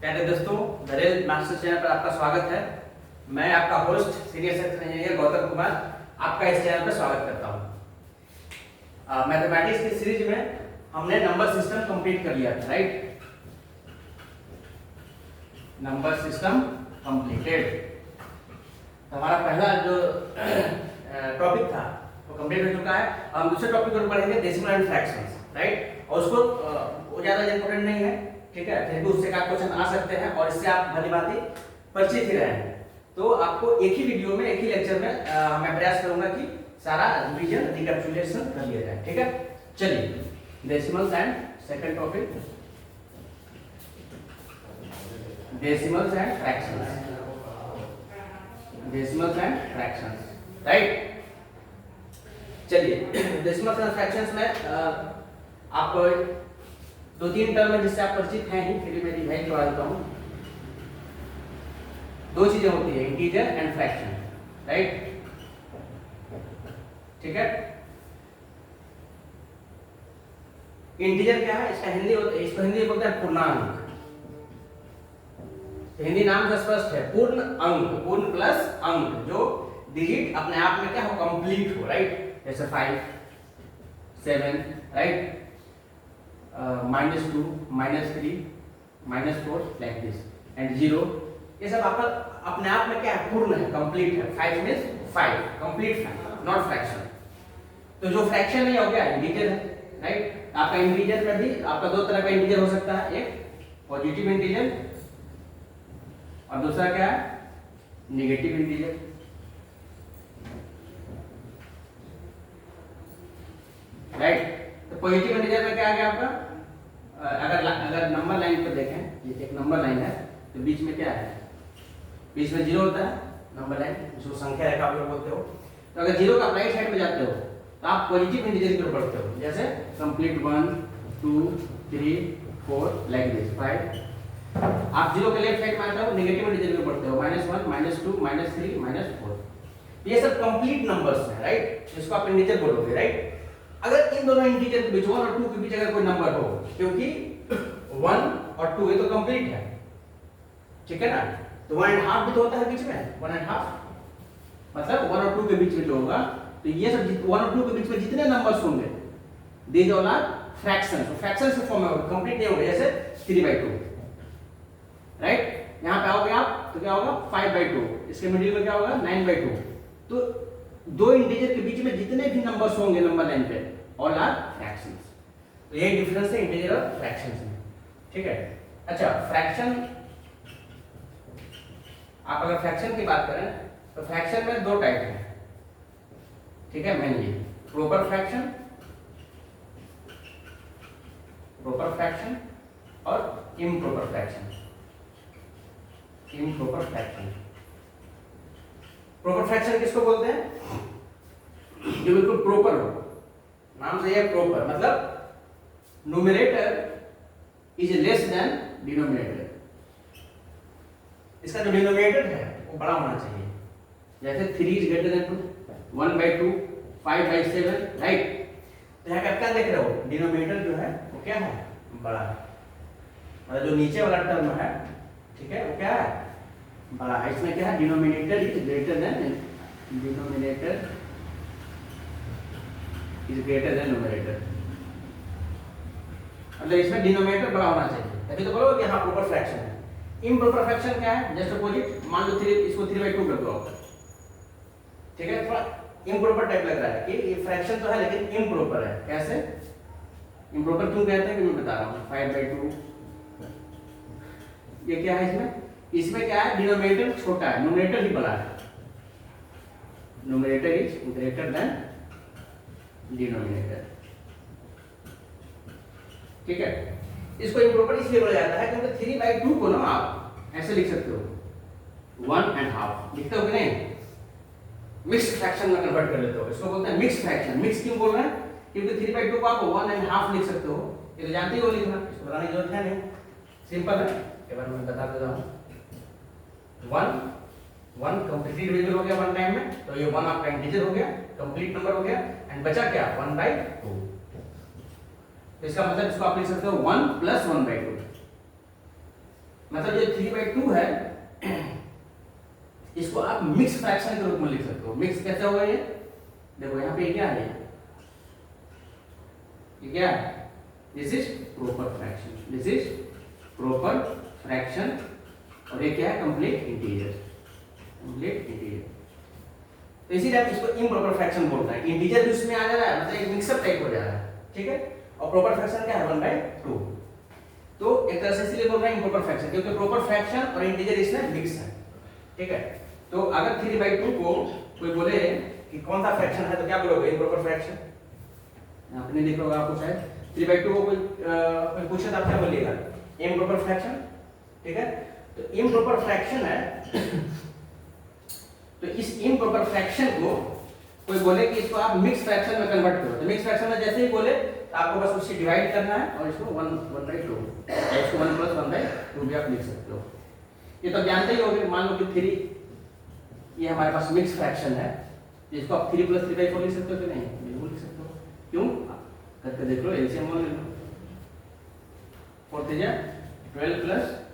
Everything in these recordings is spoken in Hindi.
प्यारे दोस्तों, दरेल मास्टर चैनल पर आपका स्वागत है। मैं आपका host senior section engineer Gautam Kumar आपका इस चैनल पर स्वागत करता हूँ। मैथमेटिक्स की सीरीज में हमने नंबर सिस्टम कंप्लीट कर लिया था, राइट। Number system completed. हमारा पहला जो टॉपिक था वो कंप्लीट हो चुका है। हम दूसरे टॉपिक पर पढ़ेंगे डेसिमल एंड फ्रैक्शंस, राइट। और उसको वो ज़्यादा इंपॉर्टेंट नहीं है, ठीक है, फिर भी उससे का क्वेश्चन आ सकते हैं और इससे आप भली भांति परिचित ही रहे हैं। तो आपको एक ही वीडियो में, एक ही लेक्चर में मैं प्रयास करूंगा कि सारा रिवीजन रिकैपिचुलेशन कर लिया जाए, ठीक है। चलिए, decimals and second topic, decimals and fractions. Decimals and fractions, right. चलिए, डेसिमल्स एंड फ्रैक्शंस में आप दो तीन टर्म है जिससे आप परिचित हैं ही, फिर मैं रिवाइज करवा देता हूँ। दो चीजें होती है, इंटीजर एंड फ्रैक्शन, राइट, ठीक है। इंटीजर क्या है, इसका हिंदी होता है, इसको हिंदी बोलते हैं पूर्णांक। तो हिंदी नाम का स्पष्ट है, पूर्ण अंक, पूर्ण प्लस अंक, जो डिजिट अपने आप में क्या हो, कंप्लीट हो, राइट। जैसे 5, 7, राइट, -2, -3, -4, लाइक दिस, एंड 0। ये सब आपका अपने आप में क्या है, पूर्ण है, कंप्लीट है। 5 मींस 5, कंप्लीट है, नॉट फ्रैक्शन। तो जो फ्रैक्शन है हो गया इंटीजर है, राइट। आपका इंटीजर में भी आपका दो तरह का इंटीजर हो सकता है, एक पॉजिटिव इंटीजर और दूसरा क्या है, नेगेटिव इंटीजर, राइट। तो पॉजिटिव इंटीजर में क्या आ गया आपका, अगर नंबर लाइन पर देखें, ये एक नंबर लाइन है, तो बीच में क्या है, बीच में 0 होता है, नंबर लाइन, जिसको संख्या रेखा आप लोग बोलते हो। तो अगर 0 का राइट साइड में जाते हो तो आप पॉजिटिव इंटीजर की ओर बढ़ते हो, जैसे कंप्लीट 1, 2, 3, 4, लाइक दिस, 5। आप 0 के लेफ्ट साइड में आते हो, नेगेटिव इंटीजर की ओर बढ़ते हो, -1, -2, -3, -4। ये सब कंप्लीट नंबर्स हैं, राइट, जिसको आप इंटीजर बोलोगे, राइट। अगर इन दोनों इंटीजर के बीच 1 और 2 के बीच अगर कोई नंबर हो, क्योंकि 1 और 2 ये तो कंप्लीट है, ठीक है ना, तो 1.5 भी तो होता है बीच में, 1.5 मतलब 1 और 2 के बीच में जो होगा, तो ये सब 1 और 2 के बीच में जितने नंबर्स होंगे, दीज ऑल आर फ्रैक्शंस। तो फ्रैक्शंस के फॉर्म में होगा, कंप्लीट नहीं होगा, जैसे 3/2, राइट। यहां पे आओगे आप तो क्या होगा, 5/2, इसके मिडिल में क्या होगा, 9/2। तो दो इंटीजर के बीच में जितने भी नंबर्स होंगे नंबर लाइन पे, ऑल आर फ्रैक्शंस। तो यही डिफरेंस है इंटीजर और फ्रैक्शंस में, ठीक है। अच्छा, फ्रैक्शन, आप अगर फ्रैक्शन की बात करें तो फ्रैक्शन में दो टाइप है, ठीक है, mainly proper fraction, proper fraction और improper fraction. Improper fraction, proper fraction किसको बोलते हैं, जो बिल्कुल प्रॉपर हो, नाम से है प्रॉपर, मतलब numerator is less than denominator. इसका जो डिनोमिनेटर है वो बड़ा होना चाहिए, जैसे 3 इज ग्रेटर देन 2, 1/2, 5/7, राइट। तो यहाँ पे क्या देख रहे हो, डिनोमिनेटर जो है वो क्या है, बड़ा है, मतलब जो नीचे वाला टर्म है, ठीक है, वो क्या है, बड़ा है। इसमें क्या है, denominator is greater than, denominator is greater than numerator, मतलब इसमें डिनोमिनेटर बड़ा होना चाहिए, तभी तो बोलोगे कि हाँ प्रॉपर फ्रैक्शन है। इम्प्रॉपर फ्रैक्शन क्या है, जस्ट अपोजिट, मान लो 3, इसको 3/2 कर दो, ठीक है, थोड़ा इम्प्रॉपर टाइप लग रहा है कि ये फ्रैक्शन तो है लेकिन इम्प्रॉपर है। कैसे इम्प्रॉपर क्यों कहते हैं कि मैं बता रहा हूँ, 5/2, ये क्या है, इसमें क्या है, डिनोमिनेटर छोटा है, न्यूमरेटर ही बड़ा है, numerator is greater than denominator, ठीक है। इसको इम्प्रॉपर इसलिए बोला जाता है क्योंकि 3/2 को ना आप ऐसे लिख सकते हो, 1.5 लिखते हो कि नहीं, मिक्स फ्रैक्शन में कन्वर्ट कर लेते हो, इसको बोलते हैं मिक्स फ्रैक्शन। मिक्स क्यों बोल रहे हैं, क्योंकि 3/2 को आप 1.5 लिख सकते हो, ये तो जानते ही हो लिखना, इसको बताने की जरूरत है नहीं, सिंपल है। एक बार मैं बता देता हूँ, 1 कंप्लीटली डिविजिबल हो गया 1 टाइम में, तो ये 1 आपका इंटीजर हो गया, कंप्लीट नंबर हो गया, एंड बचा क्या, 1/2। तो इसका मतलब इसको आप लिख सकते हो 1 + 1/2। मतलब ये 3/2 है, इसको आप मिक्स फ्रैक्शन के रूप में लिख सकते हो। मिक्स कैसे होगा ये? देखो यहाँ पे क्या है, ये क्या है? This is proper fraction, this is proper fraction, और ये क्या है? Complete integer, complete integer. तो इसीलिए आप इसको इम्प्रॉपर फ्रैक्शन बोलते हैं। इंटीजर भी उसमें आ जा रहा है, मतलब एक मिक्सअप टाइप हो जा रहा है, ठीक है। और प्रॉपर फ्रैक्शन क्या है? 1/2। तो एक तरह से इसलिए बोल रहे हैं इम्प्रॉपर फ्रैक्शन, क्योंकि प्रॉपर फ्रैक्शन और इंटीजर इसमें मिक्स है, ठीक है। तो अगर 3/2 को कोई बोले कि कौन सा फ्रैक्शन है, तो क्या बोलोगे? Improper fraction. आपने देखा होगा आपको शायद 3/2 को कोई पूछे तो आप क्या बोलिएगा? इम्प्रॉपर फ्रैक्शन, ठीक है। तो इम्प्रॉपर फ्रैक्शन है। तो इस इम्प्रॉपर फ्रैक्शन को कोई बोले कि इसको आप मिक्स फ्रैक्शन में कन्वर्ट करो, तो मिक्स फ्रैक्शन में जैसे ही बोले तो आपको बस उससे डिवाइड करना है और इसको 1/2, इसको 1 + 1/2 भी आप लिख सकते हो। ये तो जानते ही होंगे। मान लो कि 3, ये हमारे पास मिक्स फ्रैक्शन है, इसको आप 3 + 3/4 लिख सकते हो कि नहीं? बिल्कुल लिख सकते हो। क्यों? करके देख लो, एलसीएम ले लो। 4 3 जा 12 +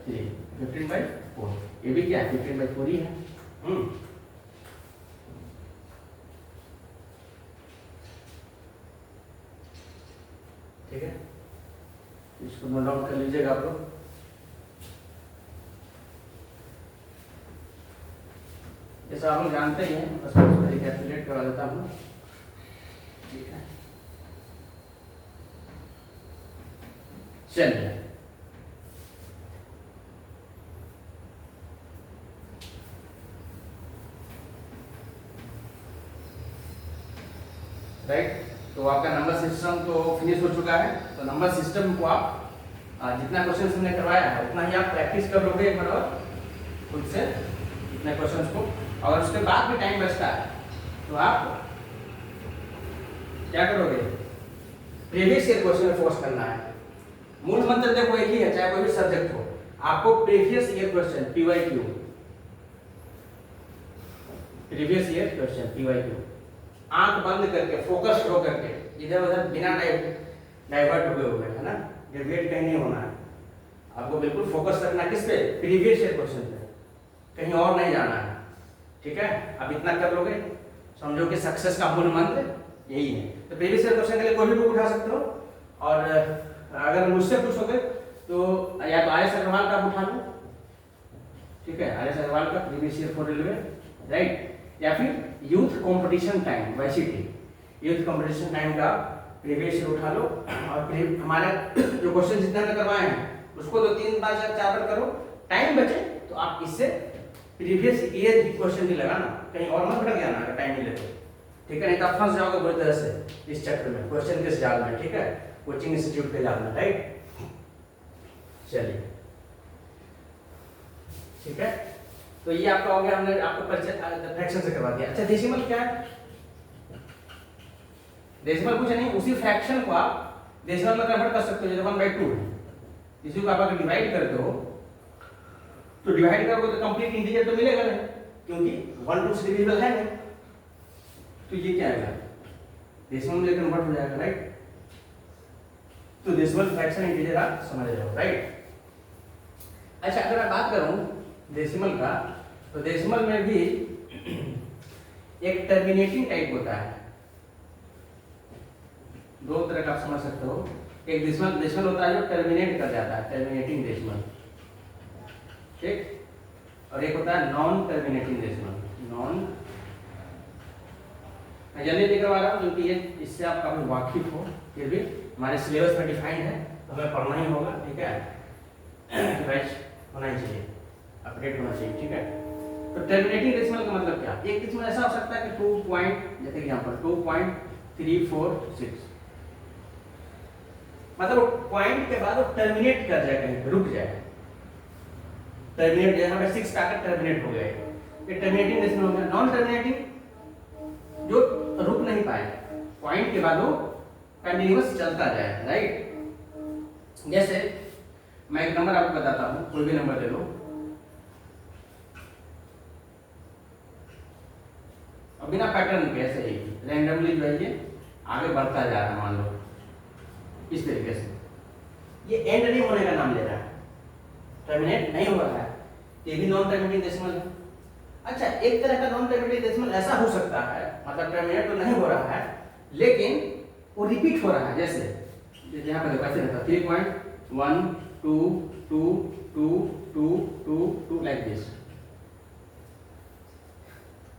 3 15/4। ये भी क्या है? 15/4 ही है। ठीक है, इसको नोट डाउन कर लीजिएगा आप लोग। जैसा आप लोग जानते ही हैं, बस मैं उसको रिकैपिचुलेट करवा देता हूँ, ठीक है। चलिए, राइट। तो आपका नंबर सिस्टम तो फिनिश हो चुका है। तो नंबर सिस्टम को आप जितना क्वेश्चन हमने करवाया है उतना ही आप प्रैक्टिस कर लोगे एक बार और खुद से इतने क्वेश्चंस को। और उसके बाद भी टाइम बचता है तो आप क्या करोगे? प्रीवियस ईयर क्वेश्चन में फोकस करना है। मूल मंत्र देखो एक ही है, चाहे कोई भी सब्जेक्ट हो, आपको previous year question PYQ, previous year question PYQ आंख बंद करके फोकस हो करके, इधर उधर बिना डाइवर्ट हुए है ना, डेविएट कहीं नहीं होना है। आपको बिल्कुल फोकस रखना किस पे? प्रीवियस ईयर क्वेश्चन पे, कहीं और नहीं जाना है, ठीक है। अब इतना कर लोगे, समझो कि सक्सेस का मूल मंत्र यही है। तो प्रीवियस ईयर क्वेश्चन के लिए कोई भी बुक उठा सकते हो, और अगर मुझसे पूछोगे तो या तो RS अग्रवाल का उठा लो, ठीक है, RS अग्रवाल का previous year for railway, right. या फिर youth competition time YCT, youth competition time का प्रीवियस ईयर उठा लो। और हमारे जो क्वेश्चन जितना में करवाए हैं उसको 2-3 बार 4 बार करो, टाइम बचे तो आप इससे प्रीवियस ईयर क्वेश्चन भी लगाना, कहीं और मत भटक जाना अगर टाइम मिले तो, ठीक है। नहीं तो आप फंस जाओगे बुरी तरह से इस चक्कर में, क्वेश्चन के जाल में, ठीक है, कोचिंग इंस्टीट्यूट के जाल में, राइट। चलिए, ठीक है। तो ये आपका हो गया, हमने आपको परिचय फ्रैक्शन से करवा दिया। अच्छा, डेसिमल क्या है? डेसिमल कुछ नहीं, उसी फ्रैक्शन को आप डेसिमल में कन्वर्ट कर सकते हो। जैसे 1/2 है, इसी को आप अगर डिवाइड करते हो तो डिवाइड करोगे तो कंप्लीट इंटीजर तो मिलेगा नहीं, क्योंकि 1 2 से डिविजिबल है नहीं। तो ये क्या आएगा? डेसिमल में कन्वर्ट हो जाएगा, राइट। तो डेसिमल फ्रैक्शन इंटीजर आप समझ रहे हो, राइट। अच्छा, अगर मैं बात करूं डेसिमल का, तो डेसिमल में भी एक टर्मिनेटिंग टाइप होता है। दो तरह का आप समझ सकते हो। एक डेसिमल होता है जो टर्मिनेट कर जाता है, टर्मिनेटिंग डेसिमल, ठीक। और एक होता है नॉन टर्मिनेटिंग डेसिमल, नॉन। मैं जल्दी दिखवा रहा हूँ क्योंकि ये इससे आप काफी वाकिफ हो, फिर भी हमारे सिलेबस में डिफाइंड है तो हमें पढ़ना ही होगा, ठीक है। रिवाइज होना ही चाहिए, अपडेट होना चाहिए, ठीक है। तो टर्मिनेटिंग डेसिमल का मतलब क्या? एक डेसिमल ऐसा हो सकता है कि 2 पॉइंट, जैसे कि यहाँ पर 2.346, मतलब पॉइंट के बाद वो टर्मिनेट कर जाए, कहीं रुक जाए, टर्मिनेट, यहाँ पे 6 का टर्मिनेट हो गया, ये टर्मिनेटिंग डेसिमल हो गया। नॉन टर्मिनेटिंग जो रुक नहीं पाए, पॉइंट के बाद वो कंटिन्यूअस चलता जाए, राइट। जैसे मैं एक नंबर आपको बताता हूँ, कोई भी नंबर ले लो, और बिना पैटर्न के ऐसे ही रैंडमली जो है ये आगे बढ़ता जा रहा है, मान लो इस तरीके से, ये एंड नहीं होने का नाम ले रहा है, टर्मिनेट नहीं हो रहा है, ये भी नॉन टर्मिनेटिंग डेसिमल है। अच्छा, एक तरह का नॉन टर्मिनेटिंग डेसिमल ऐसा हो सकता है, मतलब टर्मिनेट तो नहीं हो रहा है लेकिन वो रिपीट हो रहा है, जैसे यहाँ पर देखो ऐसे रहता है 3.1 2 2 2 2 2 2 लाइक दिस।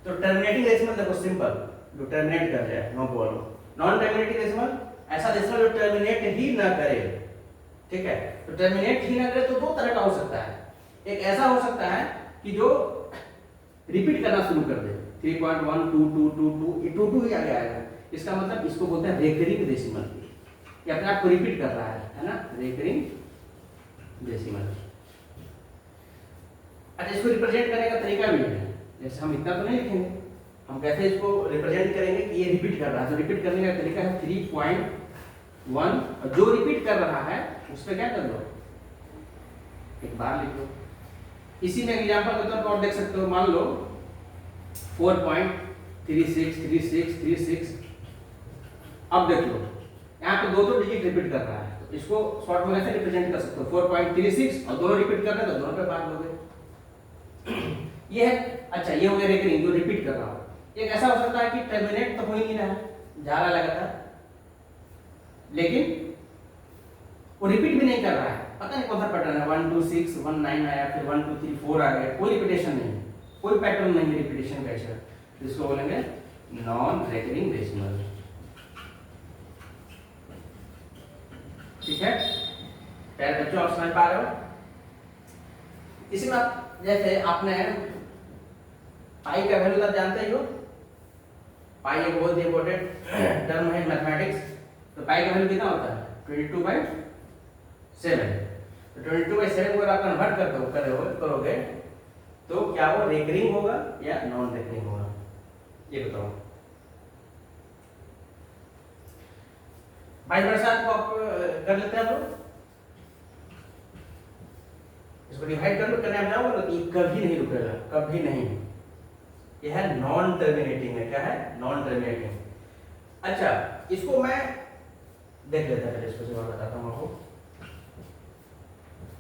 तो टर्मिनेटिंग डेसिमल देखो सिंपल, जो टर्मिनेट कर रहे हैं no problem. Non terminating decimal ऐसा डेसिमल जो टर्मिनेट ही ना करे, ठीक है। तो टर्मिनेट ही ना करे तो दो तरह का हो सकता है। एक ऐसा हो सकता है कि जो रिपीट करना शुरू कर दे, 3.1 2 2 2 2 ये 2 2 ही आगे आएगा, इसका मतलब इसको बोलते हैं रेकरिंग डेसिमल। ये अपने आप को रिपीट कर रहा है ना, रेकरिंग डेसिमल। अच्छा, इसको रिप्रेजेंट करने का तरीका भी है, जैसे हम इतना तो नहीं लिखेंगे, हम कैसे इसको रिप्रेजेंट करेंगे कि ये रिपीट कर रहा है। तो रिपीट करने का तरीका है 3.1, और जो रिपीट कर रहा है उस पर क्या कर लो, एक बार लिख लो। इसी में एग्जांपल के तौर पर और देख सकते हो, मान लो 4.36 36 36। अब देख लो यहाँ पे दो डिजिट रिपीट कर रहा है, तो इसको शॉर्ट में कैसे रिप्रेजेंट कर सकते हो, 4.36 और दोनों रिपीट कर रहे हैं तो दोनों पे बात हो गई। ये है, अच्छा ये हो गया रेकरिंग, जो रिपीट कर रहा हो। एक ऐसा हो सकता है कि टर्मिनेट तो हो ही नहीं रहा है, जा रहा लगातार, लेकिन वो रिपीट भी नहीं कर रहा है, पता नहीं कौन सा पैटर्न है, 1 2 6 1 9 आया, फिर 1 2 3 4 आ गया, कोई रिपीटेशन नहीं, कोई पैटर्न नहीं है रिपीटेशन का ऐसा, जिसको बोलेंगे नॉन रेकरिंग डेसिमल। ठीक है प्यारे बच्चों, आप समझ पा रहे हो। इसमें आप जैसे आपने पाई का वैल्यू तो जानते ही हो, पाई एक बहुत इंपॉर्टेंट टर्म है मैथमेटिक्स। तो पाई का वैल्यू कितना होता है 22/7। तो 22/7 को अगर आप कन्वर्ट करोगे तो क्या वो रेकरिंग होगा या नॉन रेकरिंग होगा, ये बताओ। 22/7 को आप कर लेते हैं लोग, इसको डिवाइड कर लो, करने आप जाओगे तो ये कभी नहीं रुकेगा, कभी नहीं। यह है नॉन टर्मिनेटिंग है, क्या है नॉन टर्मिनेटिंग। अच्छा, इसको मैं देख लेता है, इसको से और बताता हूँ आपको।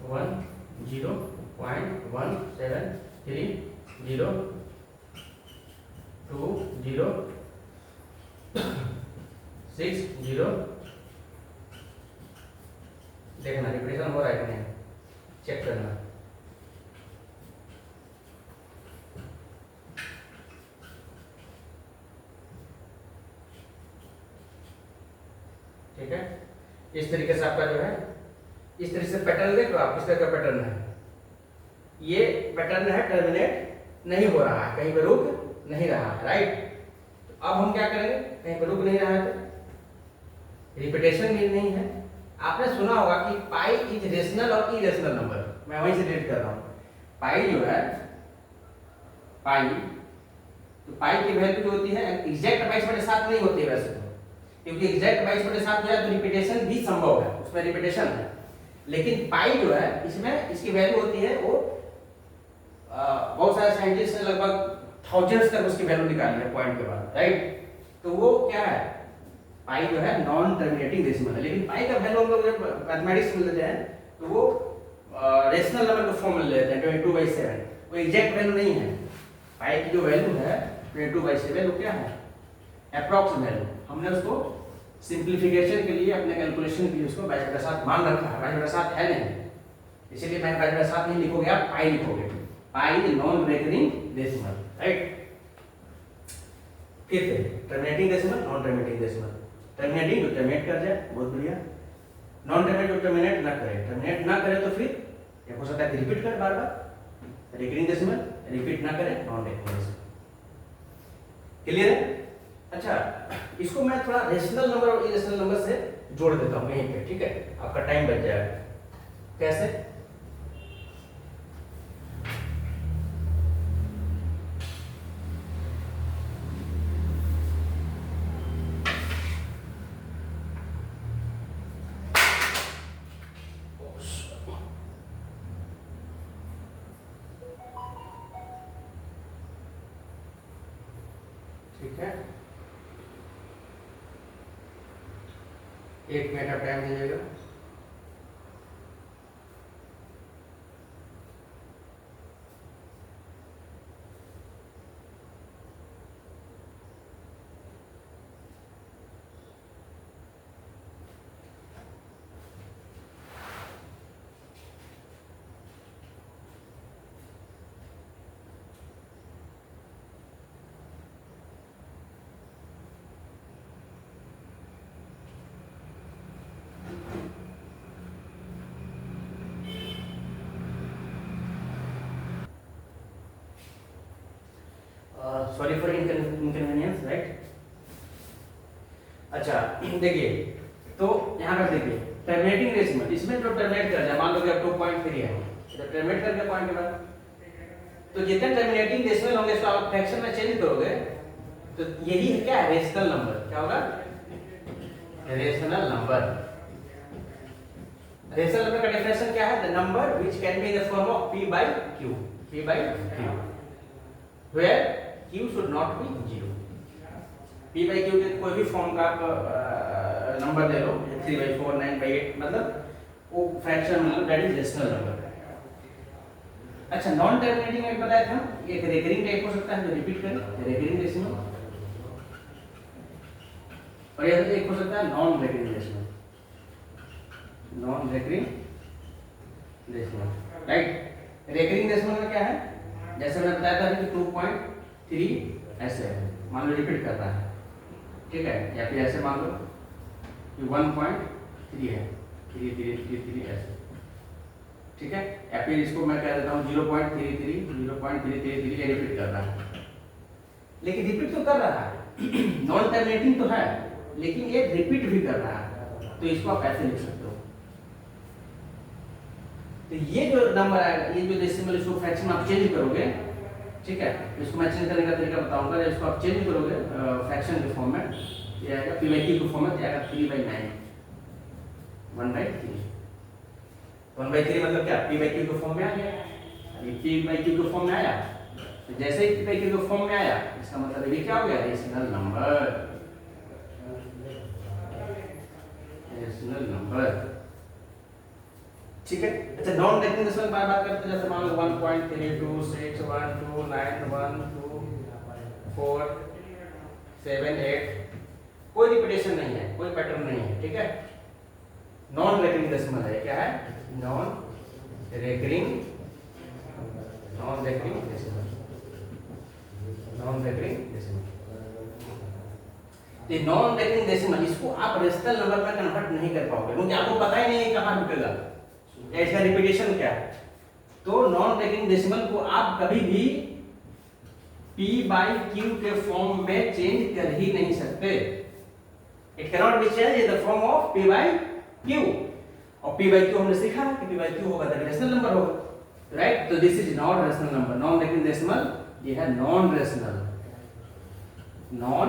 10.117302060 देखना रिपीटेशन हो रहा है कि नहीं, चेक करना। ठीक है, इस तरीके से आपका जो है, इस तरीके से पैटर्न देख लो आप, किस तरह का पैटर्न है। ये पैटर्न है टर्मिनेट नहीं हो रहा है, कहीं पर रुक नहीं रहा है, राइट। तो अब हम क्या करेंगे, कहीं पर रुक नहीं रहा है तो रिपीटेशन भी नहीं है। आपने सुना होगा कि पाई इज रेशनल और इरेशनल नंबर, मैं वहीं से रिलेट कर रहा हूँ। पाई जो है, पाई तो पाई की वैल्यू जो होती है एग्जैक्ट 22/7 नहीं होती है वैसे तो, क्योंकि एग्जैक्ट 22/7 जो है तो रिपीटेशन भी संभव है, उसमें रिपीटेशन है। लेकिन पाई जो है इसमें इसकी वैल्यू होती है वो बहुत सारे साइंटिस्ट ने लगभग थाउजेंड्स तक उसकी वैल्यू निकाली है पॉइंट के बाद, राइट। तो वो क्या है, पाई जो है नॉन टर्मिनेटिंग डेसिमल है। लेकिन पाई का वैल्यू हम लोग जब मैथमेटिक्स में लेते हैं तो वो रेशनल नंबर के फॉर्म में लेते हैं 22/7, वो एग्जैक्ट वैल्यू नहीं है। पाई की जो वैल्यू है 22/7 वो क्या है, अप्रॉक्स वैल्यू। हमने उसको सिंप्लीफिकेशन के लिए, अपने कैलकुलेशन के लिए उसको 22/7 मान रखा है, 22/7 है नहीं, इसीलिए मैं 22/7 नहीं लिखोगे, आप पाई लिखोगे। Pi is non recurring decimal, right. फिर से terminating decimal, non terminating decimal. Terminating जो टर्मिनेट कर जाए, बहुत बढ़िया। नॉन टर्मिनेट जो टर्मिनेट ना करे, टर्मिनेट ना करे तो फिर ये हो सकता है कि रिपीट करे बार बार, रेकरिंग डेसिमल। रिपीट ना करे, नॉन रेकरिंग डेसिमल। क्लियर है। अच्छा, इसको मैं थोड़ा रेशनल नंबर और इरेशनल नंबर से जोड़ देता हूँ यहीं पे, ठीक है, आपका टाइम बच जाएगा। कैसे, ठीक है, 1 मिनट आप टाइम दीजिएगा। Sorry for inconvenience, right. अच्छा देखिए, तो यहाँ पर देखिए टर्मिनेटिंग डेसिमल, इसमें जो टर्मिनेट कर जाए, मान लो कि अब 2.3 है, तो टर्मिनेट करके पॉइंट के बाद तो जितने टर्मिनेटिंग डेसिमल होंगे इसको आप फ्रैक्शन में चेंज करोगे तो यही है क्या, रेशनल नंबर। क्या होगा, रेशनल नंबर। रेशनल नंबर का डेफिनेशन क्या है, the number which can be in the form of p by q, p by q where q should not be 0। p by q के कोई भी फॉर्म का आप नंबर ले लो, 3/4, 9/8, मतलब वो फ्रैक्शन मतलब दैट इज रेशनल नंबर। अच्छा नॉन टर्मिनेटिंग में बताया था, एक रेकरिंग टाइप हो सकता है जो रिपीट करे, रेकरिंग डेसिमल, और यह एक हो सकता है non recurring decimal, non recurring decimal, right. Recurring decimal में क्या है, जैसे मैंने बताया था कि 2.3 ऐसे है, मान लो रिपीट कर रहा है, ठीक है, या फिर ऐसे मान लो कि 1.3 है, 3 ऐसे, ठीक है, या फिर इसको मैं कह देता हूँ 0.33 ये रिपीट कर रहा है, लेकिन रिपीट तो कर रहा है, नॉन टर्मिनेटिंग तो है, लेकिन ये रिपीट भी कर रहा है, तो इसको आप ऐसे लिख सकते हो। तो ये जो नंबर आएगा, ये जो डेसिमल, इसको फ्रैक्शन आप चेंज करोगे, ठीक है, इसको मैं चेंज करने का तरीका बताऊंगा, इसको आप चेंज करोगे फ्रैक्शन के फॉर्म में, ये आएगा p by q के फॉर्म में, आएगा 3/9, 1/3, 1/3 मतलब क्या, p by q के फॉर्म में आ गया। अभी p by q के फॉर्म में आया, तो जैसे ही p by q के फॉर्म में आया, इसका मतलब ये क्या हो गया, रेशनल नंबर, रेशनल नंबर, ठीक है। अच्छा नॉन रेकरिंग डेसिमल बार बात करते हैं, जैसे मान लो 1.326129122478, कोई रिपीटेशन नहीं है, कोई पैटर्न नहीं है, ठीक है, नॉन रेकरिंग डेसिमल है, क्या है, non recurring decimal, non recurring decimal. ये नॉन रेकरिंग डेसिमल, इसको आप रेशनल नंबर में कन्वर्ट नहीं कर पाओगे, क्योंकि आपको पता ही नहीं है कहाँ रुकेगा, इसका रिपीटेशन क्या है। तो नॉन रेकरिंग डेसिमल को आप कभी भी p by q के फॉर्म में चेंज कर ही नहीं सकते, it can not be change in the form of p by q, और p by q हमने सीखा कि p by q होगा तो रेशनल नंबर होगा, राइट। तो this is not rational number, non recurring decimal ये है non rational number, non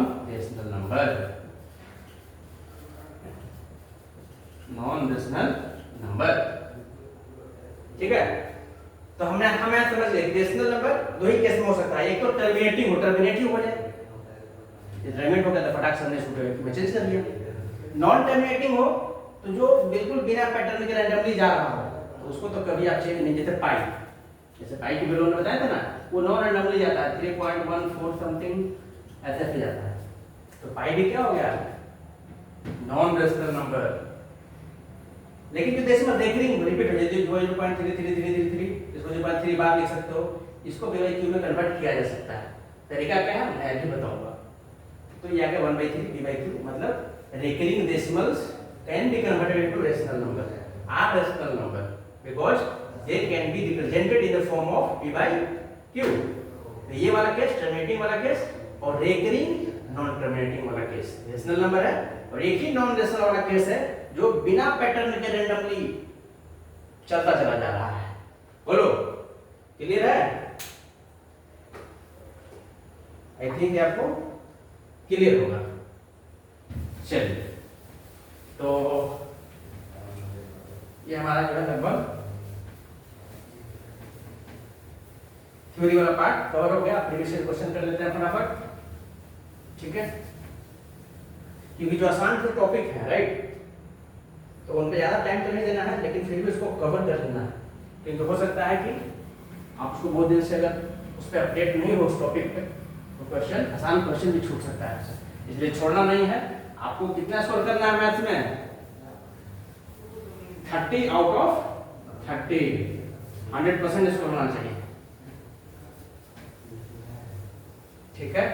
rational number, ठीक है। तो हम यहाँ समझ गए रेशनल नंबर दो ही केस में हो सकता है, एक तो टर्मिनेटिंग हो, टर्मिनेटिव हो जाए, ये टर्मिनेट हो गया तो फटाक से हमने इसको में चेंज कर दिया। नॉन टर्मिनेटिंग हो तो जो बिल्कुल बिना पैटर्न के रैंडमली जा रहा हो, तो उसको तो कभी आप चेंज नहीं, जैसे पाई, जैसे पाई की वैल्यू ने बताया था ना, वो नॉन रैंडमली जाता है, 3.14 समथिंग ऐसे ऐसे जाता है, तो पाई भी क्या हो गया, नॉन रेशनल नंबर। लेकिन जो डेसिमल रेकरिंग रिपीट हो जाती है, 0.3333, इसको 0.3 बार लिख सकते हो, इसको p by q में कन्वर्ट किया जा सकता है, तरीका क्या है मैं अभी बताऊंगा। तो ये आ गया 1/3 p by q, मतलब recurring decimals can be converted into rational number, or rational number, because they can be represented in the form of p by q। तो ये वाला केस टर्मिनेटिंग वाला केस, और रेकरिंग नॉन टर्मिनेटिंग वाला केस रेशनल नंबर है, और एक ही नॉन रेशनल वाला केस है जो बिना पैटर्न के रैंडमली चलता चला जा रहा है। बोलो क्लियर है, आई थिंक आपको क्लियर होगा। चलिए तो ये हमारा जो है लगभग थ्योरी वाला पार्ट कवर हो गया। प्रीवियस क्वेश्चन कर लेते हैं फटाफट, ठीक है, क्योंकि जो आसान जो टॉपिक है, राइट, तो उन पे ज्यादा टाइम तो नहीं देना है, लेकिन फिर भी उसको कवर कर लेना है, क्योंकि हो सकता है कि आप उसको बहुत दिन से अगर उस पर अपडेट नहीं हो उस टॉपिक पे, तो क्वेश्चन, आसान क्वेश्चन भी छूट सकता है, इसलिए छोड़ना नहीं है। आपको कितना स्कोर करना है मैथ्स में, 30 आउट ऑफ 30, 100% स्कोर होना चाहिए, ठीक है।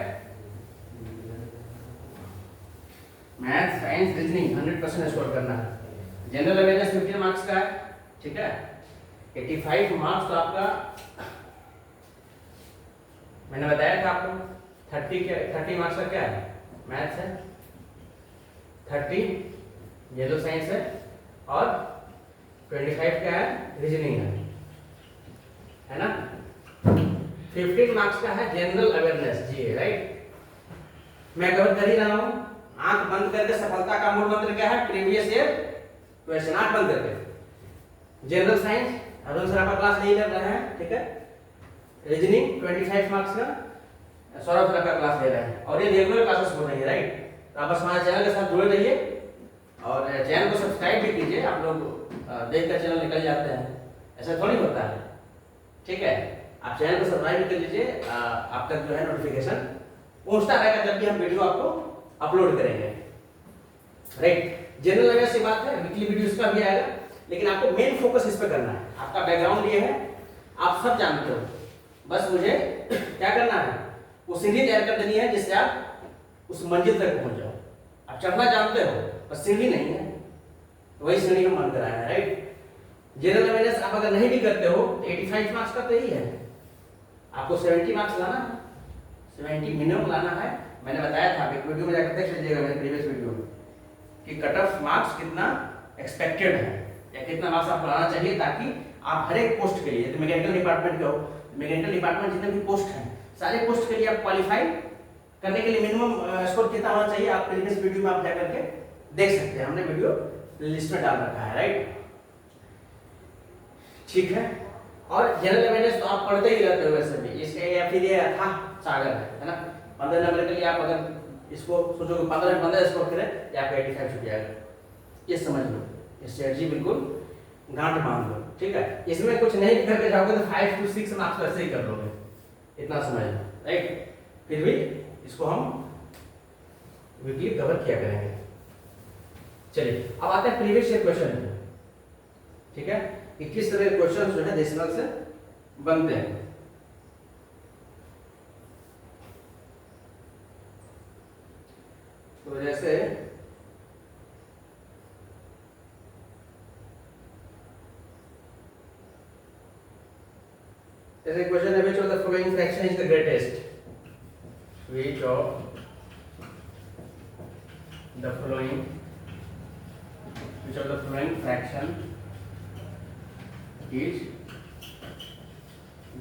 मैथ्स, साइंस, रीजनिंग 100% स्कोर करना है। जनरल अवेयरनेस 15 मार्क्स का है, ठीक है, 85 मार्क्स तो आपका मैंने बताया था आपको 30 मार्क्स का क्या है, मैथ्स है, 30 जनरल साइंस है और 25 क्या है, रीजनिंग है ना। 15 मार्क्स का है जनरल अवेयरनेस जी, राइट। मैं कवर कर ही रहा हूं, आंख बंद करके सफलता का मूल मंत्र क्या है, प्रीवियस ईयर क्वेश्चन, आंख बंद करके। जनरल साइंस अरुण सर आपका क्लास नहीं कर रहे हैं, ठीक है। रीजनिंग 25 मार्क्स का सौरभ सर का क्लास ले रहे हैं और ये रेगुलर क्लासेस हो रही है, राइट। तो आप बस हमारे चैनल के साथ जुड़े रहिए और चैनल को सब्सक्राइब भी कीजिए। आप लोग देखकर चैनल निकल जाते हैं, ऐसा थोड़ी होता है, ठीक है। आप चैनल को सब्सक्राइब भी कर लीजिए, आप तक जो है नोटिफिकेशन पहुंचता रहेगा जब भी हम वीडियो आपको अपलोड करेंगे, राइट। जनरल अवेयरनेस की बात है, वीकली वीडियोस का भी आएगा, लेकिन आपको मेन फोकस इस पे करना है। आपका बैकग्राउंड ये है, आप सब जानते हो, बस मुझे क्या करना है, वो सीढ़ी तैयार कर देनी है जिससे आप उस मंजिल तक पहुंच जाओ। आप चढ़ना जानते हो, बस सीढ़ी नहीं है, तो वही सीढ़ी हम मान कर आए हैं, राइट। जनरल अवेयरनेस आप अगर नहीं भी करते हो तो 85 मार्क्स का तो यही है, आपको 70 मार्क्स लाना है, 70 मिनिमम लाना है। मैंने बताया था, एक वीडियो में जाकर देख लीजिएगा, मेरे प्रीवियस वीडियो में, कि कट ऑफ मार्क्स कितना एक्सपेक्टेड है या कितना मार्क्स आपको लाना चाहिए, ताकि आप हर एक पोस्ट के लिए, तो मैकेनिकल डिपार्टमेंट के हो, मैकेनिकल डिपार्टमेंट जितने भी पोस्ट हैं, सारे पोस्ट के लिए आप क्वालिफाई करने के लिए मिनिमम स्कोर कितना होना चाहिए, आप प्रीवियस वीडियो में आप जाकर के देख सकते हैं, हमने वीडियो लिस्ट में डाल रखा है, राइट, ठीक है। और जनरल अवेयरनेस तो आप पढ़ते ही रहते हो वैसे भी, इसके या फिर ये था सागर है ना। 15 नंबर के लिए आप अगर इसको सोचो 15 स्कोर करें या आपका 85 छूट जाएगा, ये समझ लो, ये स्ट्रेटजी बिल्कुल गांठ बांध लो, ठीक है। इसमें कुछ नहीं करके जाओगे तो 5 to 6 मार्क्स वैसे ही कर लोगे, इतना समझ लो, राइट। फिर भी इसको हम वीकली कवर किया करेंगे। चलिए अब आते हैं प्रीवियस ईयर क्वेश्चन, ठीक है, कि किस तरह के क्वेश्चन जो है डेसिमल से बनते हैं। तो जैसे क्वेश्चन है, which of the following fraction is the greatest, which of the following fraction is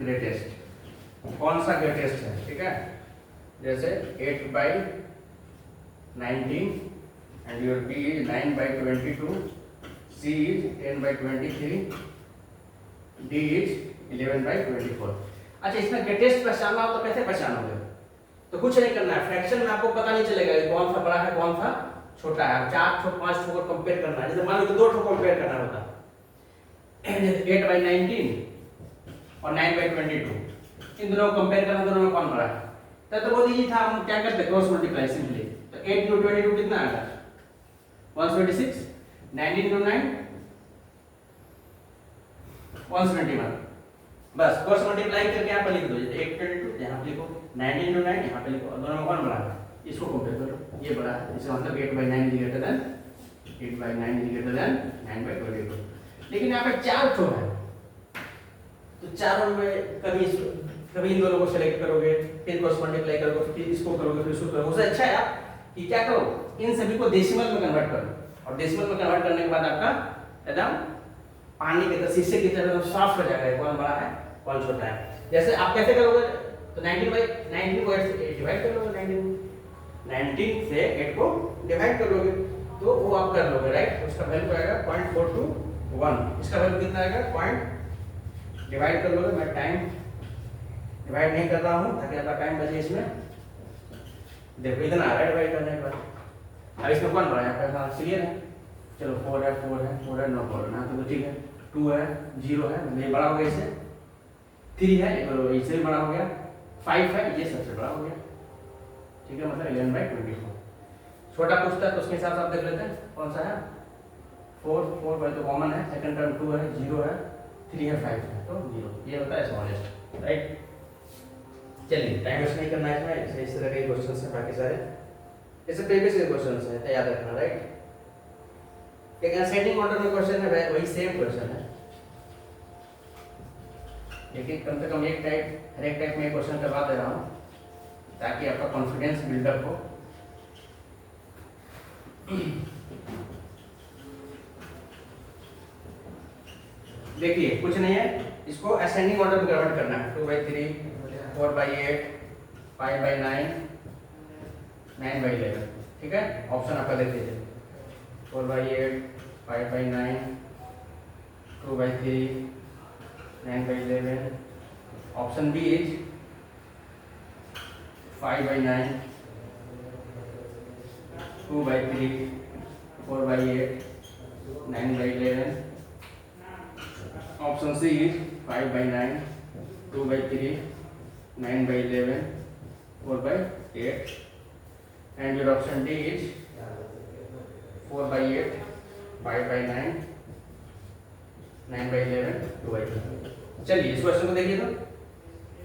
greatest, कौन सा ग्रेटेस्ट है, ठीक है। जैसे 8/19 and your B is 9/22, C is 10/23, D is 11/24। अच्छा, इसमें ग्रेटेस्ट पहचानना हो तो कैसे पहचानोगे, तो कुछ नहीं करना है, फ्रैक्शन में आपको पता नहीं चलेगा कौन सा बड़ा है कौन सा छोटा है। 4 ठो 5 ठो को कंपेयर करना है, जैसे मान लो 2 ठो कंपेयर करना होता, 8/19 और 9/22, इन दोनों को कंपेयर करना, दोनों में कौन बड़ा है, तब तो बहुत इजी था, हम क्या करते क्रॉस मल्टीप्लाई सिंपली। तो 8 into 22 कितना आएगा, 126, 9 into 9 171, बस क्रॉस मल्टीप्लाई करके यहाँ पर लिख दो, जैसे 8 22 यहाँ पे लिखो, 9 into 9 यहाँ पे लिखो, दोनों में कौन बड़ा है, इसको कंपेयर करो, ये बड़ा है, इसका मतलब 8/9 is greater than 8/9 is greater than 9/22। लेकिन यहाँ पे 4 ठो है, तो चारों में कभी इन दोनों को सेलेक्ट करोगे, फिर क्रॉस मल्टीप्लाई करोगे, फिर इसको करोगे, फिर इसको करोगे। उससे अच्छा है आप कि क्या करो, इन सभी को डेसिमल में कन्वर्ट करो, और डेसिमल में कन्वर्ट करने के बाद आपका एकदम पानी की तरह, शीशे की तरह साफ हो जाएगा कौन बड़ा है कौन छोटा है। जैसे आप कैसे करोगे, तो 19 को 8 से डिवाइड कर लोगे, 19 से 8 को डिवाइड कर लोगे, तो वो आप कर लोगे, राइट। उसका वैल्यू आएगा 0.421, इसका वैल्यू कितना आएगा, पॉइंट डिवाइड कर लोगे। मैं टाइम डिवाइड नहीं कर रहा हूँ ताकि आपका टाइम बचे इसमें, देखो इतना आ रहा है डिवाइड करने के बाद। अब इसमें कौन बड़ा है, आपका क्लियर है, चलो 4 है 4 है 4 है, 9 बोलना तो ठीक है, 2 है 0 है, ये बड़ा हो गया, इससे 3 है इससे भी बड़ा हो गया, 5 है ये सबसे बड़ा हो गया, ठीक है, मतलब 11/24। छोटा पूछता है तो उसके हिसाब से आप देख लेते हैं कौन सा है, 4 पर तो कॉमन है, सेकंड टर्म 2 है, 0 है, 3 है, 5 है, तो 0, ये होता है स्मॉलेस्ट, राइट। चलिए टाइम वेस्ट नहीं करना है इसमें, इस तरह के क्वेश्चंस हैं, बाकी सारे ऐसे प्रीवियस के क्वेश्चंस हैं, याद रखना, राइट। एक असेंडिंग ऑर्डर में क्वेश्चन है, वही सेम क्वेश्चन है, लेकिन कम से कम एक टाइप हर एक टाइप में क्वेश्चन करवा दे रहा हूँ ताकि आपका कॉन्फिडेंस बिल्डअप हो। देखिए कुछ नहीं है, इसको असेंडिंग ऑर्डर में कन्वर्ट करना है। 2/3, 4/8, 5/9, 9/11। ठीक है, ऑप्शन आपका देख लीजिए, 4/8, 5/9, 2/3, 9/11। Option B is 5/9, 2/3, 4/8, 9/11। Option C is 5/9, 2/3, 9/11, 4/8, and your option D is 4/8, 5/9, 9/11, 2/3। चलिए इस क्वेश्चन को देखिए तो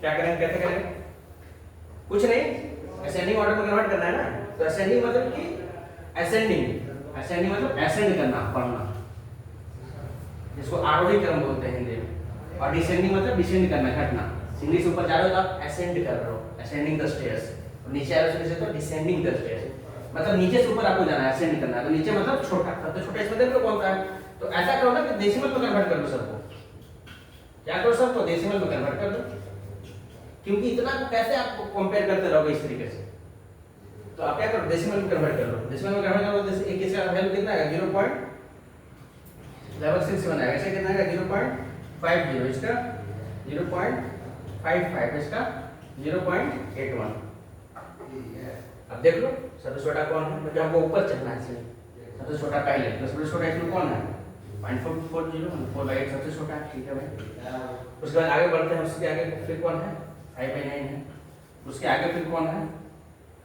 क्या करेंगे, कैसे करेंगे। कुछ नहीं, असेंडिंग ऑर्डर में कन्वर्ट करना है ना। तो असेंडिंग मतलब कि असेंडिंग मतलब असेंड करना, पढ़ना, जिसको आरोही क्रम बोलते हैं हिंदी में। और डिसेंडिंग मतलब डिसेंड करना, घटना। सीढ़ी से ऊपर जा रहे हो तो आप असेंड कर रहे हो, असेंडिंग द स्टेयर्स। और नीचे आ रहे हो तो डिसेंडिंग द स्टेयर्स, मतलब नीचे से ऊपर आपको जाना है, असेंड करना है। तो नीचे मतलब छोटा, सबसे छोटा इसमें देख लो कौन सा है। तो ऐसा करो ना कि डेसिमल में कन्वर्ट कर लो सबको। क्या करो, सबको डेसिमल में कन्वर्ट कर दो, क्योंकि इतना कैसे आप कंपेयर करते रहोगे इस तरीके से। तो आप क्या करो, डेसिमल में कन्वर्ट कर लो। डेसिमल में कन्वर्ट करो, जैसे एक इसका वैल्यू कितना है, 0.1167 आएगा। ऐसे कितना आएगा, 0.50, इसका 0.55, इसका 0.81। अब देख लो सबसे छोटा कौन है, क्योंकि हमको ऊपर चलना है इसलिए सबसे छोटा पहले। तो सबसे छोटा इसमें कौन है, 0.440, 4/8 सबसे छोटा है। ठीक है भाई, उसके बाद आगे बढ़ते हैं। उसके आगे फिर कौन है, 5/9 है। उसके आगे फिर कौन है,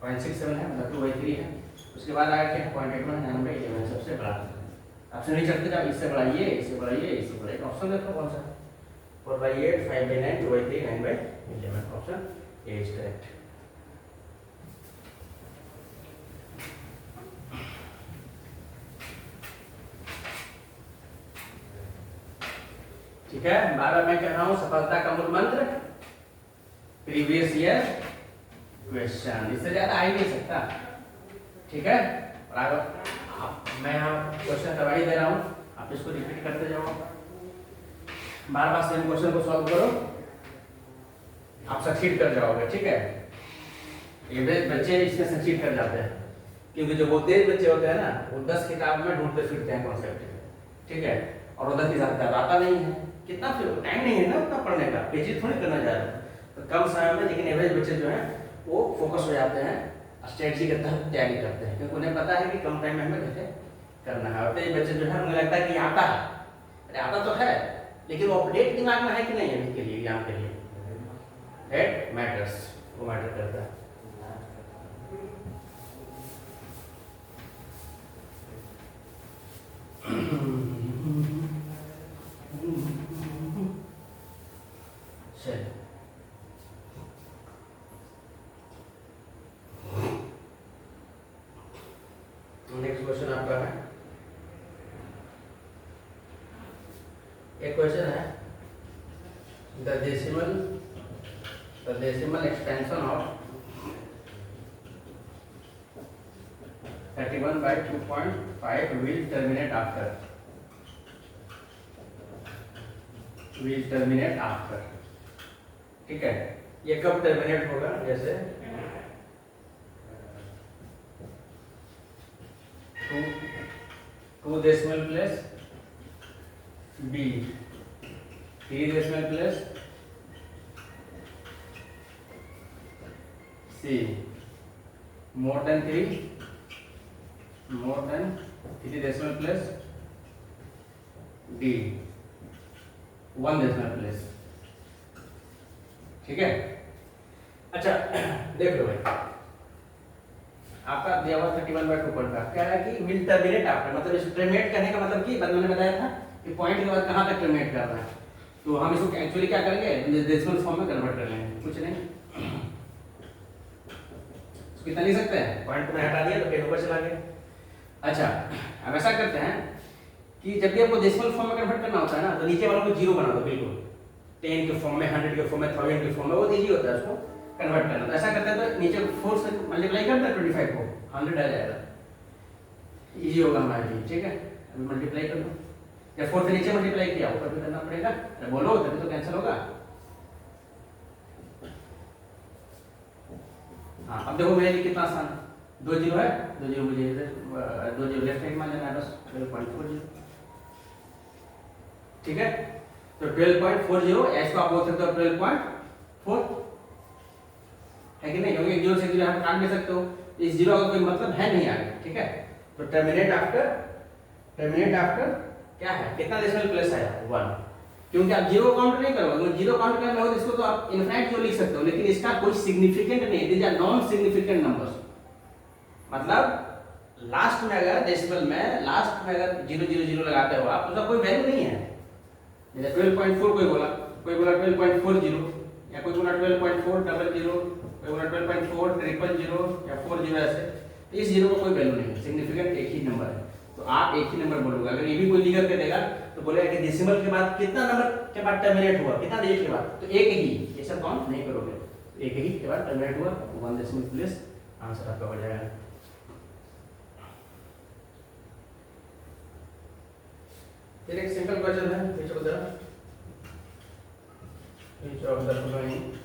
0.67 है, मतलब 2/3 है। उसके बाद आगे क्या है, 0.81 है, 9/11 सबसे बड़ा। ऑप्शन नहीं चलते जाओ, इससे बड़ा ये, इससे बड़ा ये, इससे बड़ा एक। ऑप्शन देखो कौन सा, 4/8, 5/9, 2/3, 9/11। Option A is correct. ठीक है, बार-बार मैं कह रहा हूं सफलता का मूल मंत्र प्रीवियस ईयर क्वेश्चन, इससे ज्यादा आ ही नहीं सकता। ठीक है, और आगे मैं यहाँ क्वेश्चन करवा ही दे रहा हूँ, आप इसको रिपीट करते जाओ, बार-बार सेम क्वेश्चन को सॉल्व करो, आप सक्सीड कर जाओगे। ठीक है, एवरेज बच्चे इसमें सक्सीड कर जाते हैं, क्योंकि जो वो तेज बच्चे होते हैं ना, वो 10 किताब में ढूंढते फिरते हैं कॉन्सेप्ट। ठीक है, और वो 10 की ज्यादा आता नहीं है, कितना फिर टाइम नहीं है ना उतना पढ़ने का, पेजी थोड़ी करना जा रहा है। तो कम समय में, लेकिन एवरेज बच्चे जो हैं वो फोकस हो जाते हैं, स्ट्रेटजी के तहत तैयारी करते हैं, क्योंकि उन्हें पता है कि कम टाइम में हमें कैसे करना है। और तेज बच्चे जो है उन्हें लगता है कि आता है, अरे आता तो है, लेकिन वो अपडेट दिमाग में है कि नहीं अभी के लिए, एग्जाम के लिए, दैट मैटर्स, वो मैटर करता है। नेक्स्ट क्वेश्चन आपका है, एक क्वेश्चन है, the decimal expansion of 31/2.5 will terminate after। ठीक है, ये कब टर्मिनेट होगा, जैसे 2 decimal place b, 3 decimal place c, more than 3 decimal place d, 1 decimal place। ठीक है, अच्छा देख लो भाई, आपका दिया हुआ 31/2.5 क्या है कि विल टर्मिनेट आफ्टर, मतलब इस टर्मिनेट करने का मतलब कि मैंने बताया था कि पॉइंट के बाद कहां तक टर्मिनेट करना है। तो हम इसको एक्चुअली क्या करेंगे, डेसिमल फॉर्म में कन्वर्ट कर लेंगे, कुछ नहीं। कितना लिख सकते हैं, पॉइंट को हटा दिया तो कहीं ऊपर चला गया। अच्छा, अब ऐसा करते हैं कि जब भी आपको डेसिमल फॉर्म में कन्वर्ट करना होता है ना, तो नीचे वालों को जीरो बना दो बिल्कुल, 10 के फॉर्म में, 100 के फॉर्म में, 1000 के फॉर्म में, वो इजी होता है उसको कन्वर्ट करना। तो ऐसा करते हैं तो नीचे 4 से मल्टीप्लाई करते हैं 25 को, 100 आ जाएगा, इजी होगा हमारे लिए। ठीक है, अभी मल्टीप्लाई कर लो, या 4 से नीचे मल्टीप्लाई किया ऊपर भी करना पड़ेगा, अरे बोलो तभी तो कैंसिल होगा। हाँ अब देखो मेरे लिए कितना आसान है, 2 जीरो है, 2 जीरो मुझे 2 जीरो लेफ्ट साइड मान लेना है बस, 12.40। ठीक है, तो 12.40, या इसको आप बोल सकते हो 12.4 है कि नहीं, क्योंकि एक जीरो से जीरो आप काट भी सकते हो, इस जीरो का कोई मतलब है नहीं आगे। ठीक है, तो टर्मिनेट आफ्टर क्या है, कितना डेसिमल प्लेस आया 1, क्योंकि आप जीरो काउंट नहीं करोगे, अगर जीरो काउंट करना हो तो इसको तो आप इनफाइनाइट जीरो लिख सकते हो, लेकिन इसका कोई सिग्निफिकेंट नहीं, these are non significant numbers. मतलब लास्ट में अगर डेसिमल में लास्ट में अगर 000 लगाते हो आप, उसका कोई वैल्यू नहीं है। जैसे 12.4 कोई बोला 12.40, या कोई बोला 12.400, कोई बोला 12.400 या 40, ऐसे, तो इस जीरो का कोई वैल्यू नहीं है, सिग्निफिकेंट एक ही नंबर है। तो आप एक ही नंबर बोलोगे। अगर ये भी कोई लिख के देगा तो बोलेगा कि डेसिमल के बाद कितना नंबर के बाद टर्मिनेट हुआ, कितना डिजिट के बाद, तो एक ही, ये सब काउंट नहीं करोगे, एक ही के बाद टर्मिनेट हुआ, 1 डेसिमल प्लेस, आंसर आपका हो जाएगा। फिर एक सिंपल क्वेश्चन है, which of the following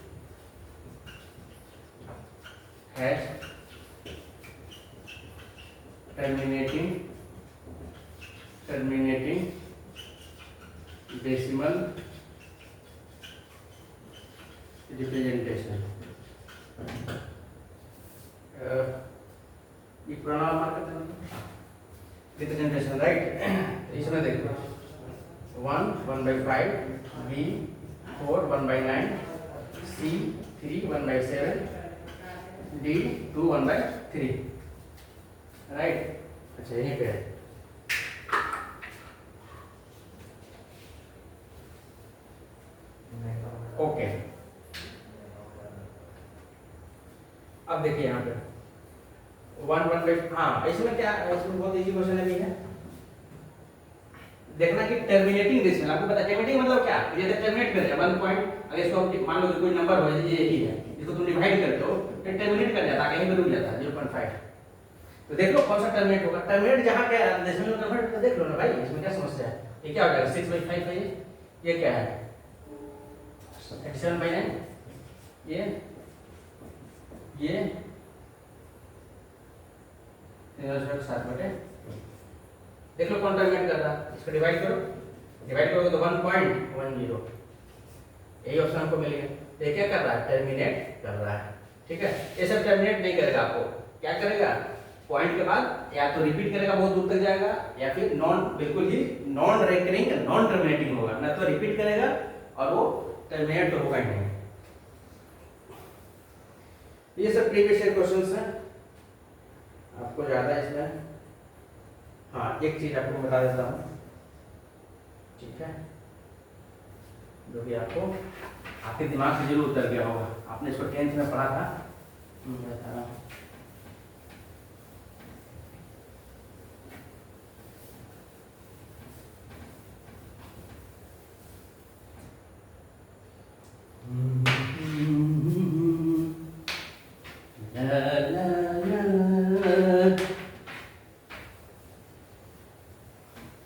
has terminating decimal representation। ये पुराना मार्क करते हैं रिप्रेजेंटेशन, राइट। इसमें देखो 1 1/5, B 4 1/9, C 3 1/7, D 2 1/3, राइट। अच्छा यहीं पे है, ओके। अब देखिए यहाँ पे 1 1/5, हाँ इसमें क्या, इसमें बहुत इजी क्वेश्चन है भी है, देखना कि टर्मिनेटिंग डेसिमल, आपको पता है टर्मिनेटिंग मतलब क्या, जैसे टर्मिनेट कर दिया 1 पॉइंट, अगर इसको मान लो कोई नंबर हो जैसे ये ही है, इसको तुम डिवाइड करते हो तो टर्मिनेट कर जाता है, कहीं पे रुक जाता है 0.5, तो देख लो कौन सा टर्मिनेट होगा। टर्मिनेट जहां क्या है डेसिमल में कन्वर्ट कर देख लो ना भाई, इसमें क्या समस्या है, ये क्या हो जाएगा 6/5 है, ये क्या है 37/9, ये 7/, देख लो कौन टर्मिनेट कर रहा है, इसको डिवाइड करोगे तो 1.10, यही ऑप्शन आपको मिलेगा। तो ये क्या कर रहा है, टर्मिनेट कर रहा है। ठीक है, ये सब टर्मिनेट नहीं करेगा, आपको क्या करेगा, पॉइंट के बाद या तो रिपीट करेगा बहुत दूर तक जाएगा, या फिर बिल्कुल ही नॉन रिकरिंग नॉन टर्मिनेटिंग होगा, ना तो रिपीट करेगा और वो टर्मिनेट तो होगा ही नहीं। ये सब प्रीवियस ईयर क्वेश्चंस हैं, आपको ज्यादा इसमें, हाँ एक चीज आपको बता देता हूँ, ठीक है, जो कि आपको आपके दिमाग से जरूर उतर गया होगा, आपने इसको 10th में पढ़ा था।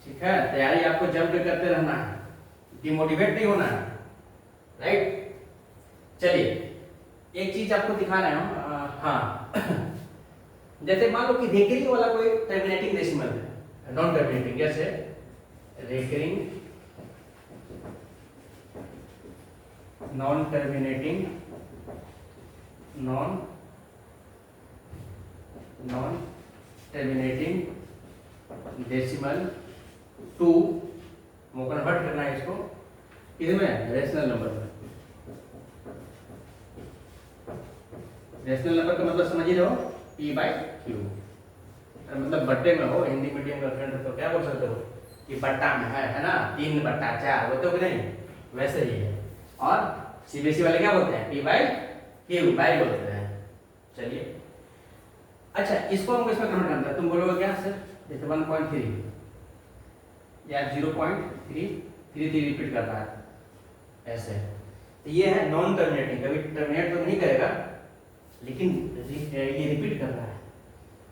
ठीक है, तैयारी आपको जंप करते रहना है, डिमोटिवेट नहीं होना है, राइट। चलिए एक चीज आपको दिखा रहा हूं, हाँ जैसे मान लो कि रेकरिंग वाला कोई टर्मिनेटिंग डेसिमल है, नॉन टर्मिनेटिंग, जैसे रेकरिंग नॉन टर्मिनेटिंग डेसिमल 2 वो कन्वर्ट करना है इसको इसमें रेशनल नंबर में। रेशनल नंबर का मतलब समझ ही रहो, P/Q, मतलब बट्टे में हो, हिंदी मीडियम का फ्रेंड तो क्या बोल सकते हो कि बट्टा में है ना, 3/4 बोलते हो कि नहीं, वैसे ही है। और सीबीएसई वाले क्या बोलते हैं, P/Q बाई बोलते हैं। चलिए अच्छा, इसको हमको इसमें कन्वर्ट करना है, तुम बोलोगे क्या सर, जैसे 1.3 या 0.333 रिपीट कर रहा है, ऐसे। तो ये है नॉन टर्मिनेटिंग, कभी टर्मिनेट तो नहीं करेगा लेकिन ये रिपीट कर रहा है।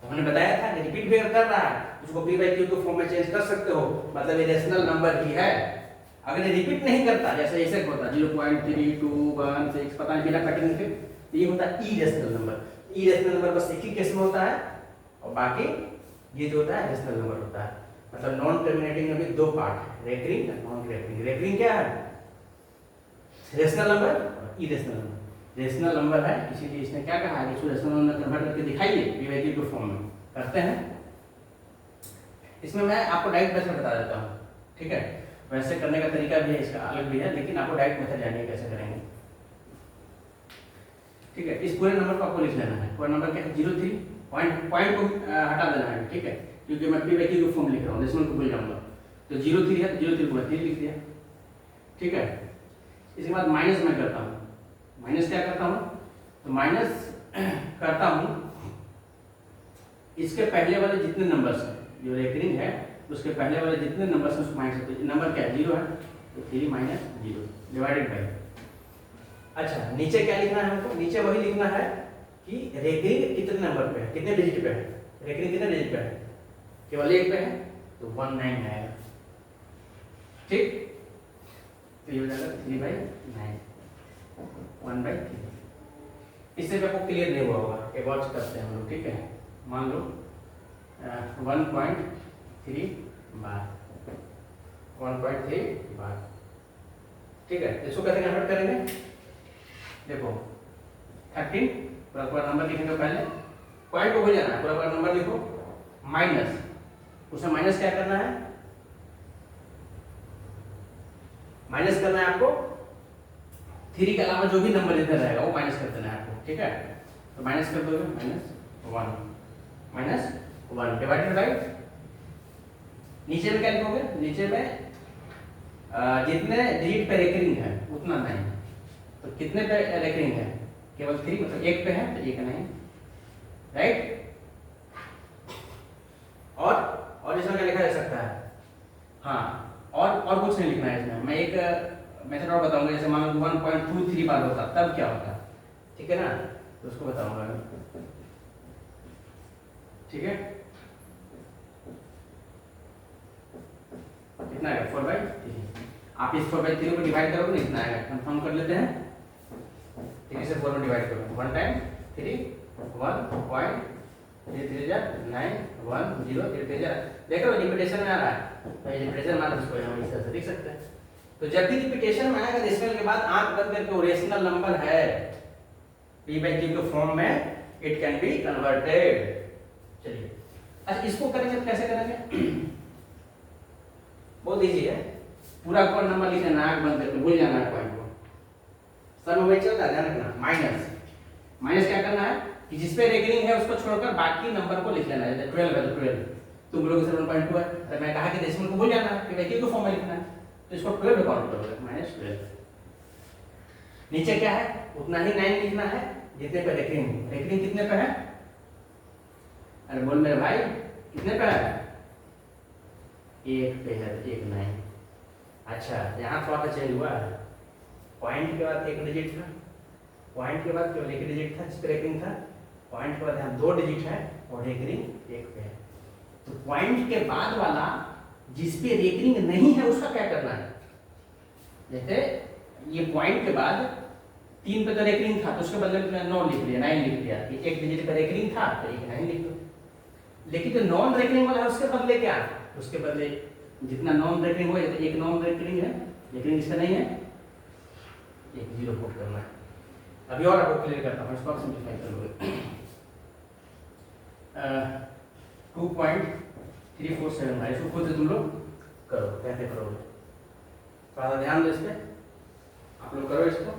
तो हमने बताया था कि रिपीट भी कर रहा है उसको p बाई q के फॉर्म में चेंज कर सकते हो, मतलब ये रेशनल नंबर ही है। अगर ये रिपीट नहीं करता जैसे ऐसे होता 0.3216 पता नहीं बिना कटिंग के, तो ये होता है इरेशनल नंबर। इरेशनल नंबर बस एक ही केस में होता है और बाकी ये जो होता है रेशनल नंबर होता है। मतलब नॉन टर्मिनेटिंग में भी दो पार्ट है, रेकरिंग और नॉन रेकरिंग। रेकरिंग क्या है? रेशनल नंबर और इरेशनल नंबर। रेशनल नंबर है इसीलिए इसने क्या कहा है कि इसको रेशनल नंबर कन्वर्ट करके दिखाइए p बाई q के फॉर्म में। करते हैं। इसमें मैं आपको डायरेक्ट मेथड बता देता हूँ, ठीक है? वैसे करने का तरीका भी है, इसका अलग भी है, लेकिन आपको डायरेक्ट मेथड जानिए कैसे करेंगे, ठीक है? इस पूरे नंबर को आपको लिख लेना है। पूरा नंबर क्या है? 03 पॉइंट को हटा देना है, ठीक है? क्योंकि मैं p बाई q के फॉर्म लिख रहा हूँ, डेसिमल को भूल जाऊंगा। तो 03 है, 03 पूरा 3 लिख दिया, ठीक है? इसके बाद माइनस मैं करता हूँ। माइनस क्या करता हूँ? तो माइनस करता हूँ इसके पहले वाले जितने नंबर्स हैं, जो रेकरिंग है उसके पहले वाले जितने नंबर्स हैं उसको माइनस करते हैं। नंबर क्या है? 0 है, तो 3 माइनस 0 डिवाइडेड बाई। अच्छा, नीचे क्या लिखना है हमको? नीचे वही लिखना है कि रेकरिंग कितने नंबर पे है, कितने डिजिट पे है। रेकरिंग कितने डिजिट पे है? केवल एक पे है, तो 19 आएगा, ठीक? तो ये हो जाएगा 3/9 1/3। इससे भी आपको क्लियर नहीं हुआ होगा, एक और करते हैं हम लोग, ठीक है? मान लो 1.3 बार 1.3 बार, ठीक है? इसको कैसे कन्वर्ट करेंगे? देखो 13 पूरा पूरा नंबर लिखेंगे, पहले पॉइंट को भूल जाना है, पूरा पूरा नंबर लिखो, माइनस उसमें माइनस क्या करना है? माइनस करना है आपको 3 के अलावा जो भी नंबर इधर रहेगा वो माइनस कर देना है आपको, ठीक है? तो माइनस कर दोगे -1 डिवाइडेड बाई, नीचे में क्या लिखोगे? नीचे में जितने डिजिट पे रेकरिंग है उतना नहीं। तो कितने पे रेकरिंग है? केवल 3, मतलब एक पे है तो एक नहीं, राइट? और इसमें क्या लिखा जा सकता है? हाँ, और कुछ नहीं लिखना है इसमें। मैं एक मेथड और बताऊंगा, जैसे मान लो 1.23 बार होता तब क्या होता, ठीक है ना? तो उसको बताऊंगा, ठीक है? कितना आएगा? 4/3। आप इस 4/3 को डिवाइड करोगे ना, इतना आएगा। कंफर्म कर लेते हैं, 3 से 4 में डिवाइड करो, 1 टाइम 3 1.339 1 0 3 देखो रिपीटेशन में आ रहा है, तो रिपीटेशन में इसको हम इस तरह से लिख सकते हैं। तो जब भी रिपीटेशन में आएगा रेशनल के बाद आंख बंद करके वो रेशनल नंबर है p बाई q के फॉर्म में इट कैन बी कन्वर्टेड। चलिए, अच्छा इसको करेंगे तो कैसे करेंगे? बहुत इजी है, पूरा कोड नंबर लिख लेना, आंख बंद करके भूल जाना है पॉइंट को। सर में चलता ध्यान रखना, माइनस क्या करना है कि जिस पे रेकरिंग है उसको छोड़कर बाकी नंबर को लिख लेना है। जैसे 12 है तो 12, तुम लोग 7.2 है, तो मैं कहा कि डेसिमल को भूल जाना कि वैक्यूम को फॉर्म में लिखना है, तो इसको 12 काउंट करोगे, -12। नीचे क्या है? उतना ही 9 लिखना है जितने पे रेकरिंग। रेकरिंग कितने पे है? अरे बोल मेरे भाई, कितने पे है? एक पे है, तो 1 9। अच्छा, यहाँ थोड़ा सा चेंज हुआ है, पॉइंट के बाद एक डिजिट था, पॉइंट के बाद केवल एक डिजिट था जिस पे रेकरिंग था, पॉइंट के बाद यहाँ 2 डिजिट है और रेकरिंग 1 पे है। तो पॉइंट के बाद वाला जिस पे रेकरिंग नहीं है उसका क्या करना है? जैसे ये पॉइंट के बाद 3 पे तो रेकरिंग था, तो उसके बदले में 9 लिख लिया, 9 लिख लिया कि एक डिजिट पे रेकरिंग था तो एक 9 लिख दो। लेकिन जो नॉन रेकरिंग वाला है उसके बदले क्या? उसके बदले जितना नॉन रेकरिंग हो, तो एक नॉन रेकरिंग है, रेकरिंग इसका नहीं है, एक 0 पुट करना है। अभी और आपको क्लियर करता हूँ, इसको आप सिंप्लीफाई कर लोगे। 2.347 है, इसको खुद से तुम लोग करो, कैसे करोगे थोड़ा सा ध्यान दो इस पे, आप लोग करो इसको।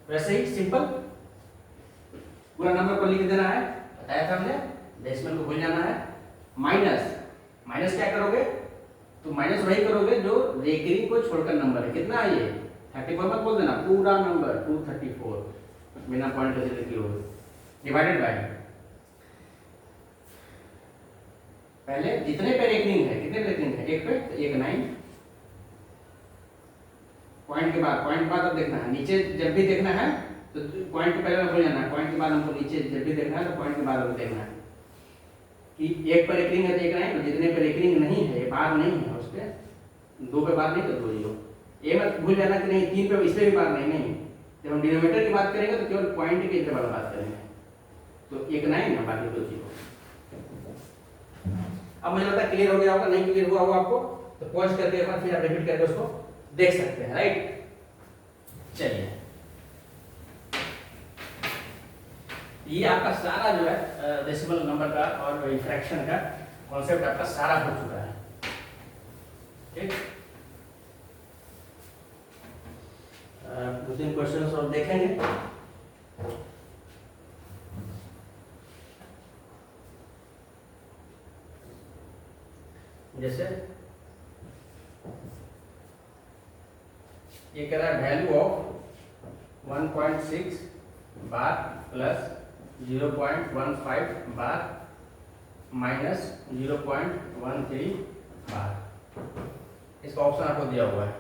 वैसे ही सिंपल पूरा नंबर को लिख देना है, बताया था हमने, डेसिमल को भूल जाना है। माइनस क्या करोगे? तो माइनस वही करोगे जो रेकरिंग को छोड़कर नंबर है। कितना है ये 34 मत बोल देना, पूरा नंबर 234 बिना पॉइंट के लिखे हो, डिवाइडेड बाय पहले जितने पे रेकरिंग है, कितने पे रेकरिंग है, एक पे, तो एक 9 पॉइंट के बाद अब देखना है नीचे, जब भी देखना है तो पॉइंट के पहले भूल जाना है, पॉइंट के बाद हमको नीचे जब भी देखना है तो पॉइंट के बाद हमको देखना है कि एक पर रेकरिंग है तो एक 9, जितने पे रेकरिंग नहीं है, बार नहीं है उस पे, 2 पे बार नहीं तो 2 0। ये मत भूल जाना कि नहीं 3 पे, इस पे भी बार नहीं। जब हम डिनोमिनेटर की बात करेंगे तो केवल पॉइंट के इंटरवल बात करेंगे, तो एक 9 ना, बाकी 2 0। अब मुझे लगता है क्लियर हो गया होगा, नहीं क्लियर हुआ होगा आपको तो पॉज करके एक बार फिर आप रिपीट करके उसको देख सकते हैं, राइट। चलिए, ये आपका सारा जो है डेसिमल नंबर का और फ्रैक्शन का कॉन्सेप्ट आपका सारा हो चुका है, ठीक। 2-3 क्वेश्चन और देखेंगे। जैसे ये कह रहा है value of 1.6 bar plus 0.15 bar minus 0.13 बार, इसका ऑप्शन आपको दिया हुआ है।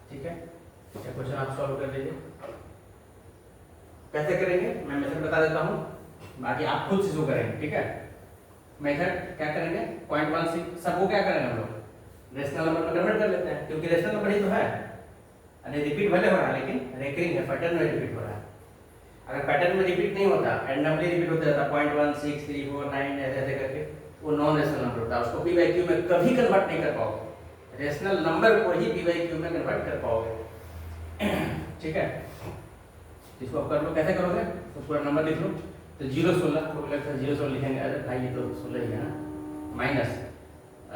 ठीक है, क्वेश्चन आप सॉल्व कर लीजिए। कैसे करेंगे मैं मेथड बता देता हूँ, बाकी आप खुद से जो करेंगे, ठीक है। मेथड क्या करेंगे, 0.16 सबको क्या करेंगे हम लोग रेशनल नंबर में कन्वर्ट कर लेते हैं, क्योंकि रेशनल नंबर ही तो है, अरे रिपीट भले हो रहा है लेकिन रेकरिंग है, पैटर्न में रिपीट हो रहा है। अगर पैटर्न में रिपीट नहीं होता, रैंडमली रिपीट होता जाता 0.16 3 4 9 ऐसे करके, वो नॉन रेशनल नंबर होता है, उसको पी बाई क्यू में कभी कन्वर्ट नहीं कर पाओगे, रेशनल नंबर को ही पी बाई क्यू में कन्वर्ट कर पाओगे, ठीक है। इसको आप कर लो, कैसे करोगे तो पूरा नंबर लिख लो, तो 0.16 को लगता है 0.16 लिखेंगे, अरे भाई ये तो 16 ही है ना, माइनस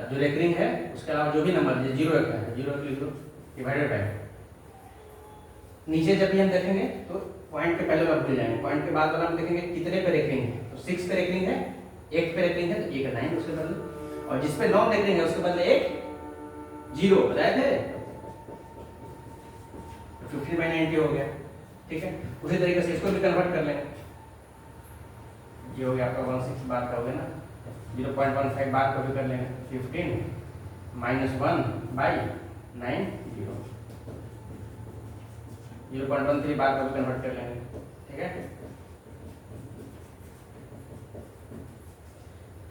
जो रेकरिंग है उसके अलावा जो भी नंबर जो 0 1 है 0 1 लिख लो, डिवाइडेड बाय नीचे जब भी हम देखेंगे तो पॉइंट के पहले वाला भूल जाएंगे, पॉइंट के बाद वाला हम देखेंगे कितने पे रेकरिंग है, तो 6 पे रेकरिंग है, 1 पे रेकरिंग है तो 1 9 उसके बदले, और जिस पे नॉन रेकरिंग है उसके बदले 1 0 बताए थे, 15/90 हो गया, ठीक है। उसी तरीके से इसको भी कन्वर्ट कर लेंगे, ये हो गया आपका 16 बार का हो गया ना, 0.15 बार को भी कर लेंगे, 15 -1/9 0, 0.13 बार को भी कन्वर्ट कर लेंगे, ठीक है।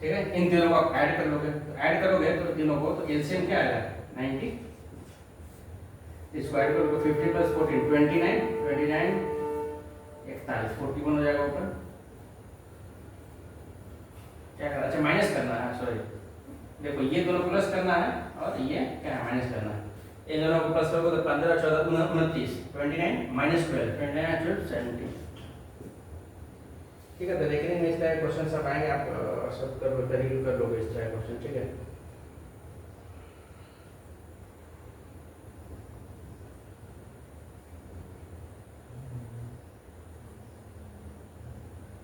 ठीक है, इन तीनों को आप ऐड कर लोगे, तो ऐड करोगे तो तीनों को, तो एलसीएम क्या आएगा 90, इसको ऐड करोगे 50 + 14 29 41 41 हो जाएगा ऊपर, क्या करना, अच्छा माइनस करना है, सॉरी देखो ये दोनों प्लस करना है और ये क्या है माइनस करना है, इन दोनों को प्लस करोगे तो 15 14 29 29 -12 29 12 70, ठीक है। तो लेकिन इस तरह क्वेश्चन सब आएंगे, आप सब कर रिव्यू कर लोगे इस तरह क्वेश्चन, ठीक है।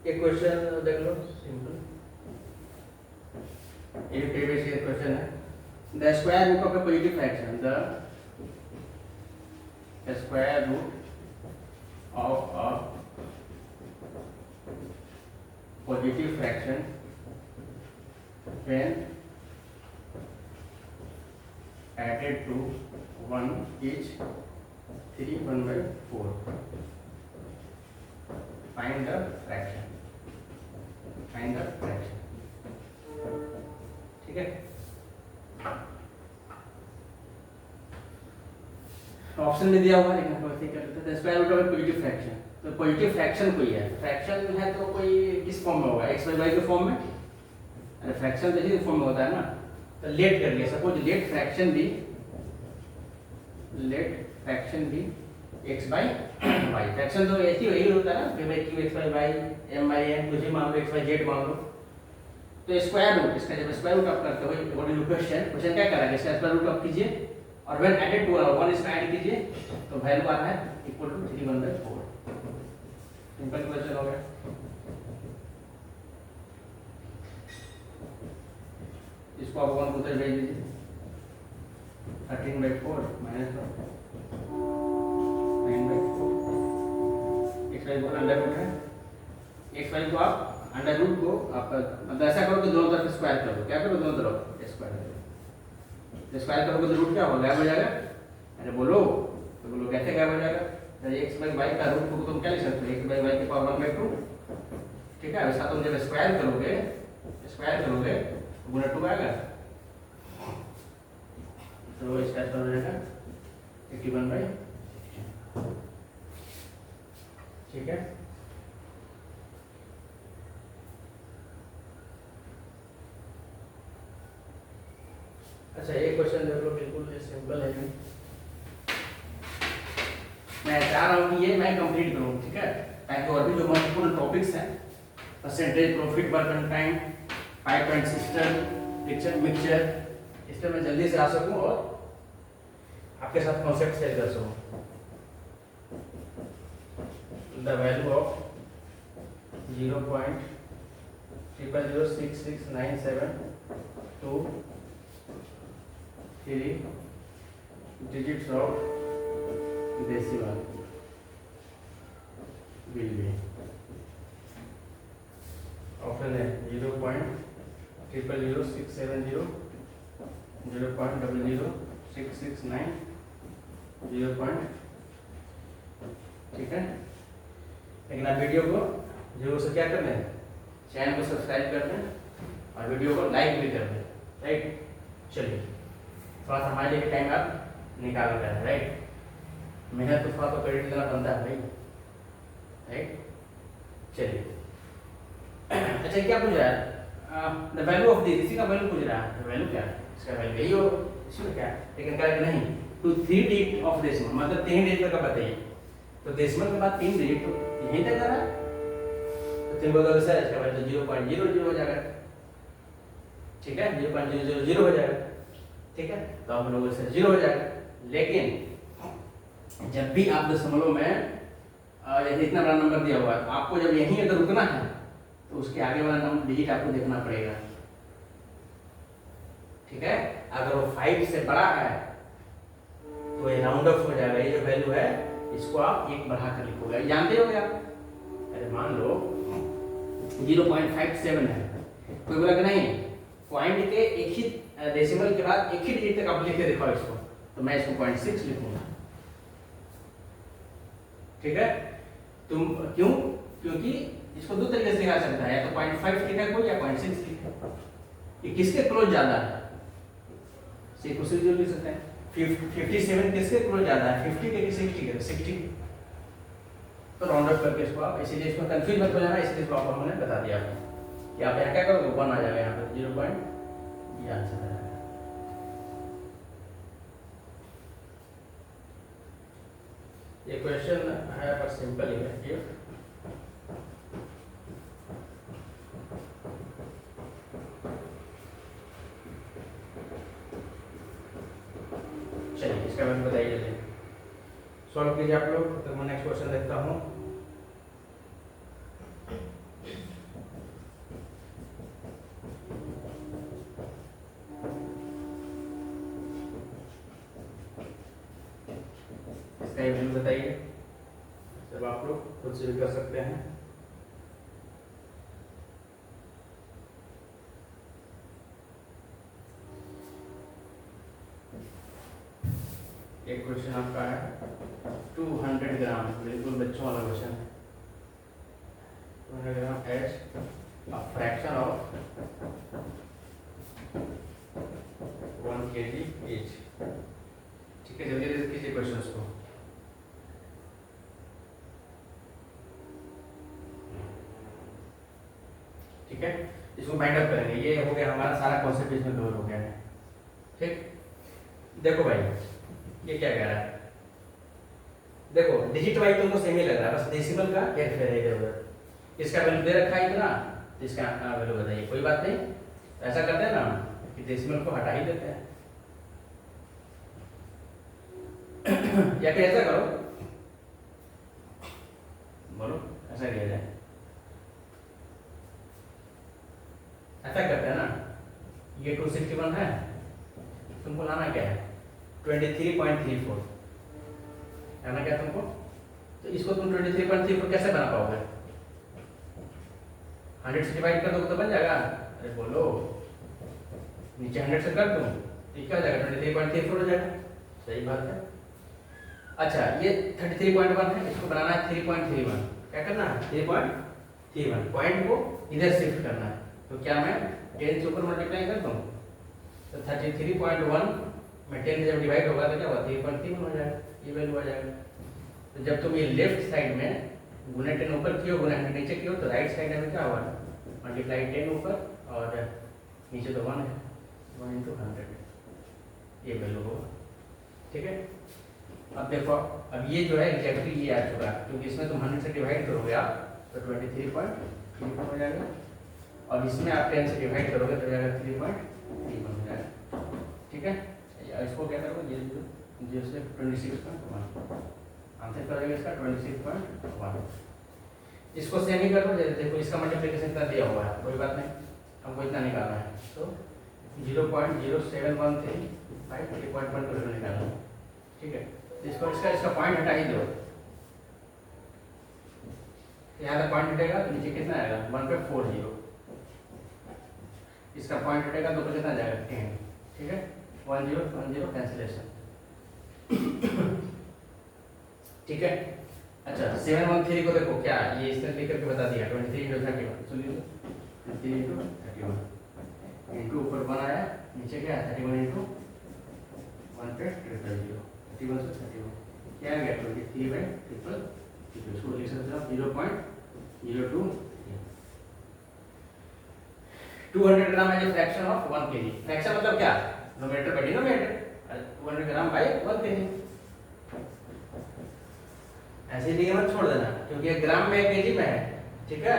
एक क्वेश्चन देख लो सिंपल, ये प्रीवियस ईयर क्वेश्चन है, the square root of a positive fraction, the square root of a positive fraction when added to 1 is 3/1/4, find the fraction, ठीक है। ऑप्शन में दिया हुआ है, लेकिन कोई कर लेते हैं, square root of positive fraction, तो पॉजिटिव फ्रैक्शन कोई है, फ्रैक्शन है तो कोई किस फॉर्म में होगा, x y के फॉर्म में, अरे फ्रैक्शन तो इसी फॉर्म में होता है ना, तो लेट कर लिया, सपोज लेट फ्रैक्शन भी x by y, फ्रैक्शन तो ऐसी वही होता है ना, p by q x by y m by n कुछ भी मान लो, x by z मान लो, तो स्क्वायर रूट, इसका जब स्क्वायर रूट आप करते हो अकॉर्डिंग टू क्वेश्चन क्या कर रहा है, इसका स्क्वायर रूट आप कीजिए और व्हेन एडेड टू 1 इसमें ऐड कीजिए तो वैल्यू आ रहा है इक्वल टू 3/4। सिंपल क्वेश्चन हो गया। इसको आप 1 उधर भेज दीजिए, 13/4 माइनस 9/4। एक्स वाई को अंडर रूट है, एक्स वाई को आप अंडर रूट को आप मतलब ऐसा करो कि दोनों तरफ स्क्वायर कर दो। क्या करो, दोनों तरफ स्क्वायर करो। स्क्वायर करोगे तो रूट क्या होगा, गायब हो जाएगा। अरे बोलो तो बोलो कैसे गायब हो जाएगा। एक्स बाई वाई का रूट को तुम क्या लिख सकते हो, एक्स बाई वाई की पावर 1/2। ठीक है, वैसा तुम जब स्क्वायर करोगे तो गुना 2 आएगा, तो इसका आंसर हो जाएगा 81/16। ठीक है, अच्छा एक क्वेश्चन देख लो, बिल्कुल सिंपल है। मैं चाह रहा हूँ कि ये मैं कंप्लीट करूँ, ठीक है, ताकि और भी जो महत्वपूर्ण टॉपिक्स हैं, percentage profit work time, pipe and system, friction mixture, इसमें मैं जल्दी से आ सकूँ और आपके साथ कॉन्सेप्ट शेयर कर सकूँ। The value of 0.006697 3 digits of decimal will be option है 0.000670, 0.00669, 0. ठीक है, लेकिन आप वीडियो को जरूर से क्या करना है, चैनल को सब्सक्राइब कर दें और वीडियो को लाइक भी कर दें। राइट, चलिए थोड़ा सा हमारे लिए टाइम आप निकाल रहे हैं। राइट, मेहनत तो थोड़ा तो क्रेडिट देना बनता है भाई। राइट, चलिए अच्छा क्या पूछ रहा है, द वैल्यू ऑफ दिस, इसी का वैल्यू पूछ रहा है। वैल्यू क्या है, इसका वैल्यू यही हो, इसमें क्या है, लेकिन करेक्ट नहीं। टू 3 डिजिट ऑफ डेसिमल, मतलब 3 डिजिट का बताइए, तो डेसिमल के बाद 3 डिजिट तो यहीं तक जा रहा है, तो 3 बदल से इसका वैल्यू 0.00 हो जाएगा। ठीक है, 0.000 हो जाएगा। ठीक है, तो आप लोगों से 0 हो जाएगा। लेकिन जब भी आप दशमलव में जैसे इतना बड़ा नंबर दिया हुआ है, आपको जब यहीं अगर रुकना है तो उसके आगे वाला नंबर डिजिट आपको देखना पड़ेगा। ठीक है, अगर वो 5 से बड़ा है तो ये राउंड ऑफ हो जाएगा। ये जो वैल्यू है इसको आप 1 बढ़ा कर लिखोगे, जानते हो क्या। अरे मान लो 0.57 है, कोई बोला कि नहीं पॉइंट के एक ही डेसिमल के बाद एक ही डिजिट तक आप लिख के दिखाओ इसको, तो मैं इसको 0.6 लिखूंगा। ठीक है, तुम क्यों, क्योंकि इसको दो तरीके से लिखा सकता है, या तो 0.5 लिखा कोई या 0.6 लिखा। ये किसके क्लोज ज्यादा है, सिर्फ उसी जो लिख सकते हैं। 57 किसके क्लोज ज्यादा है, 50 के 60 के, 60। तो राउंड अप करके इसको आप, इसीलिए इसमें कंफ्यूज मत हो जाना, इसलिए इसको आपको हमने बता दिया आपको कि आप यहाँ क्या करोगे, 1 आ जाएगा यहाँ पर 0. ये आंसर है। ये क्वेश्चन है पर सिंपल ही है। ये चलिए इसका मैंने बताइए, जल्दी सॉल्व कीजिए आप लोग, तो मैं नेक्स्ट क्वेश्चन देखता हूँ। इसका वैल्यू बताइए, सब आप लोग खुद से भी कर सकते हैं। एक क्वेश्चन आपका है 200 ग्राम, बिल्कुल बच्चों वाला क्वेश्चन है। 200 gram as a fraction of 1 kg each। ठीक है, जल्दी जल्दी कीजिए क्वेश्चंस को। ठीक है, इसको बाइंड अप करेंगे। ये हो गया हमारा सारा कॉन्सेप्ट, इसमें कवर हो गया है। ठीक, देखो भाई ये क्या कह रहा है, देखो डिजिट वाइज तुमको सेम ही लग रहा है, बस डेसिमल का हेरफेर है इधर उधर। इसका वैल्यू दे रखा है इतना, तो इसका वैल्यू बताइए, कोई बात नहीं। ऐसा करते हैं ना कि डेसिमल को हटा ही देते हैं। या फिर ऐसा करो, बोलो ऐसा किया जाए, ऐसा करते हैं ना, ये 261 है, तुमको लाना क्या है 23.34, लाना क्या तुमको, तो इसको तुम 23.34 कैसे बना पाओगे, 100 से डिवाइड कर दो तो बन जाएगा, अरे बोलो, नीचे 100 से कर दूं तो क्या हो जाएगा 23.34 हो जाएगा, सही बात है। अच्छा ये 33.1 है, इसको बनाना है 3.31, क्या करना है 3.31, पॉइंट को इधर शिफ्ट करना है, तो क्या मैं 10 से ऊपर मल्टीप्लाई कर दूं, तो 33.1 में 10 से जब डिवाइड होगा तो क्या होगा 3.31 हो जाएगा, ये वैल्यू आ जाएगा। तो जब तुम ये लेफ्ट साइड में गुना 10 ऊपर कियो गुना 100 नीचे कियो, तो राइट साइड में क्या होगा मल्टीप्लाई 10 ऊपर और नीचे तो 1 है, 1 × 100 ये वैल्यू होगा, ठीक है। अब देखो, अब ये जो है एग्जैक्टली ये आ चुका है, क्योंकि इसमें तुम 100 से डिवाइड करोगे आप तो 23.31 हो जाएगा, और इसमें आप 10 से डिवाइड करोगे तो जाएगा 3.31 हो जाएगा, ठीक है। इसको क्या करोगे 0 से 26.1, आंसर कर देंगे इसका 26.1, इसको सेम ही करो, जैसे देखो इसका मल्टीप्लिकेशन इतना दिया हुआ है, कोई बात नहीं, हमको इतना निकालना है, तो 0.0713 3.1 निकालना है, ठीक है। इसको इसका पॉइंट हटा ही दो, यहाँ तक पॉइंट हटेगा तो नीचे कितना आएगा 1.40, इसका पॉइंट हटेगा तो कितना जाएगा 10, ठीक है, 1 0 1 0 कैंसिलेशन, ठीक है। अच्छा 713 को देखो क्या ये इसने लिख करके बता दिया 23 × 31, सुनिए 23 × 31 इनटू ऊपर 1 आया, नीचे क्या है 31 × 1 पे 0 31 से 31 क्या आ गया 23/33, इसको लिख सकते हो 0.02, 200 gram as a fraction of 1 kg, fraction मतलब क्या numerator by denominator, 200 gram by 1 kg, ऐसे लिए मत छोड़ देना, क्योंकि ग्राम में केजी में है, ठीक है,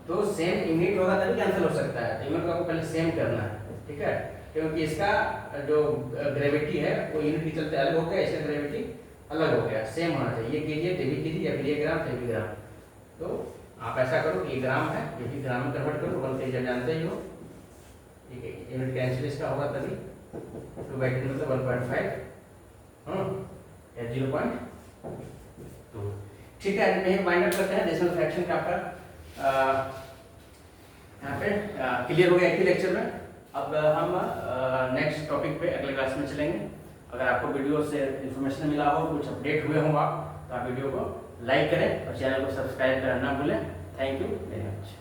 तो सेम यूनिट होगा तभी कैंसिल हो सकता है, यूनिट को आपको पहले सेम करना है, ठीक है, क्योंकि इसका जो ग्रेविटी है वो यूनिट के चलते अलग हो गया, इसका ग्रेविटी अलग हो गया, सेम होना चाहिए, ये केजी है तो भी केजी, या फिर ये ग्राम तो भी ग्राम, तो आप ऐसा करो ये ग्राम है ये भी ग्राम में कन्वर्ट करो, 1 kg जानते ही हो, ठीक है, यूनिट कैंसिल इसका होगा तभी, 2/10 मतलब 1.5 या 0.2, ठीक है। मैं माइंड अप करते हैं डेसिमल फ्रैक्शन का आपका यहाँ पे क्लियर हो गया एक ही लेक्चर में। अब हम नेक्स्ट टॉपिक पे अगले क्लास में चलेंगे। अगर आपको वीडियो से इन्फॉर्मेशन मिला हो, कुछ अपडेट हुए हों आप, तो आप वीडियो को लाइक करें और चैनल को सब्सक्राइब करना ना भूलें। Thank you very much.